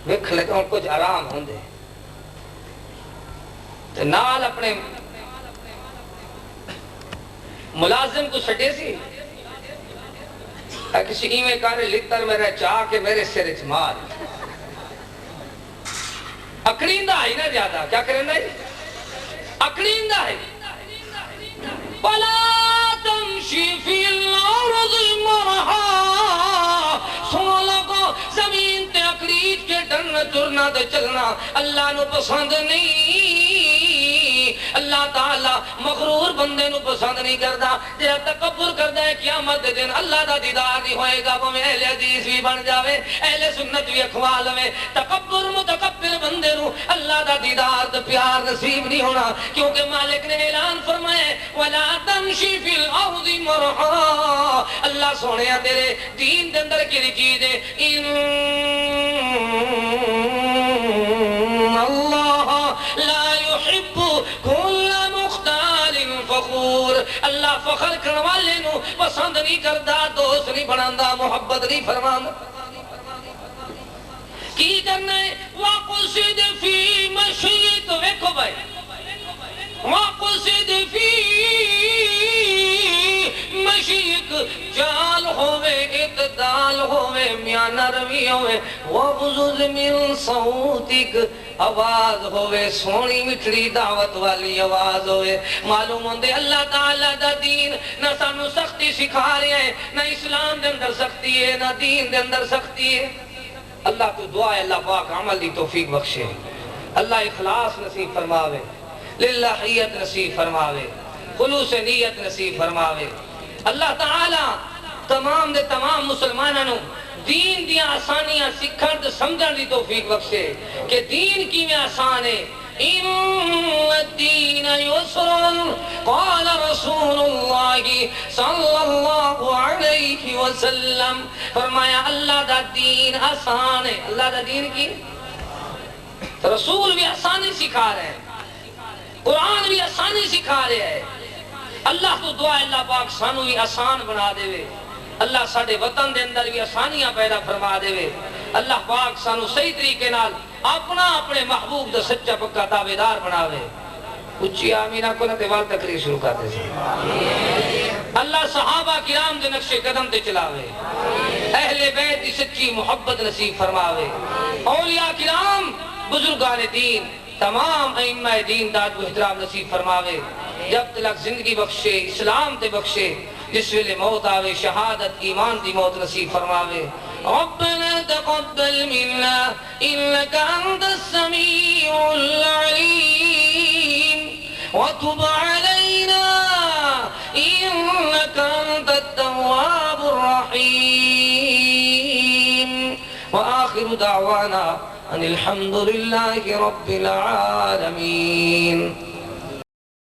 ویکھ لگا اور کچھ آرام ہوندے تے نال اپنے ملازم کو سٹے سی کسی ایویں کارے لتر میرے چاہ کے میرے سر اچ مار. اکڑیندہ ہی نہ زیادہ, کیا کرنا ہے اکڑیندہ ہے. وَلَا تَمْشِي فِي الْأَرْضِ مَرْحًا, سنو لوگو زمین تے اکڑیج کے ڈرنا ترنا تے چلنا اللہ نو پسند نہیں. اللہ تعالیٰ مغرور بندے نو پسند نہیں کردا. جہاں تکبر کردا ہے قیامت دے دن اللہ دا دیدار نہیں ہوئے گا. وہ اہل حدیث بھی بن جاوے, اہل سنت بھی اخوا لوے, تکبر متکبر بندے نو اللہ دا دیدار تے پیار نصیب نہیں ہونا. کیونکہ مالک نے اعلان فرمایا وَلَا تَمْشِي فِي الْأَرْضِ مَرْحًا, اللہ سونیا تیرے دین دے اندر کی چیز ہے اللہ لا يحب كل مختال فخور, اللہ فخر کرنے والے نو پسند نہیں کردا, دوست نہیں بناندا, محبت نہیں فرماندا. کی کرنا ہے وَقُصِدْ فِي مَشْيِكَ, ویکھو بھائی وَقُصِدْ فِي مَشْيِكَ, چال ہوئے اعتدال ہوئے میاں نروی ہوئے. وَغْضُضْ مِن صَوْتِكَ, آواز ہوئے سونی مٹھڑی دعوت والی آواز ہوئے. معلوم ہوندے اللہ تعالیٰ دا دین نہ سانو سختی سکھا رہے ہیں, نہ اسلام دے اندر سختی ہے نہ دین دے اندر سختی ہے. اللہ تو دعا ہے اللہ پاک عمل دی توفیق بخشے, اللہ اخلاص نصیب فرماوے, للہیت نصیب فرماوے, خلوص نیت نصیب فرماوے. اللہ تعالیٰ تمام دے تمام مسلمانوں دین دیا آسانیاں سکھن تے سمجھن دی توفیق بخشے کہ دین کی میں آسان ہے. ان الدین یسر, قال رسول اللہ صلی اللہ علیہ وسلم, فرمایا اللہ دا دین آسان ہے. اللہ دا دین کی رسول بھی آسانی سکھا رہے ہیں, قرآن بھی آسانی سکھا رہے ہیں. اللہ تو دعا ہے اللہ پاک سانو بھی آسان بنا دے وے, اللہ ساڑے وطن دے اندر بھی آسانیاں پیدا فرما دے وے. اللہ پاک سانو صحیح طریقے نال اپنا اپنے محبوب دا سچا پکا تابعدار بناوے. اچھی آمینہ کو نہ دیوال تقریر شروع کرتے سے. اللہ صحابہ کرام دے نقش قدم تے چلاوے, اہل بیت دی سچی محبت نصیب فرماوے, اولیاء کرام بزرگان دین تمام ائمہ دین داد و احترام نصیب فرماوے. جب تلک زندگی بخشے, اسلام تے بخشے, جس ویلے موت آوے شہادت ایمان دی موت نصیب فرماوے ربنا تقبل منا انك انت السميع العليم وتب علينا انك انت التواب الرحيم وآخر دعوانا ان الحمد لله رب العالمين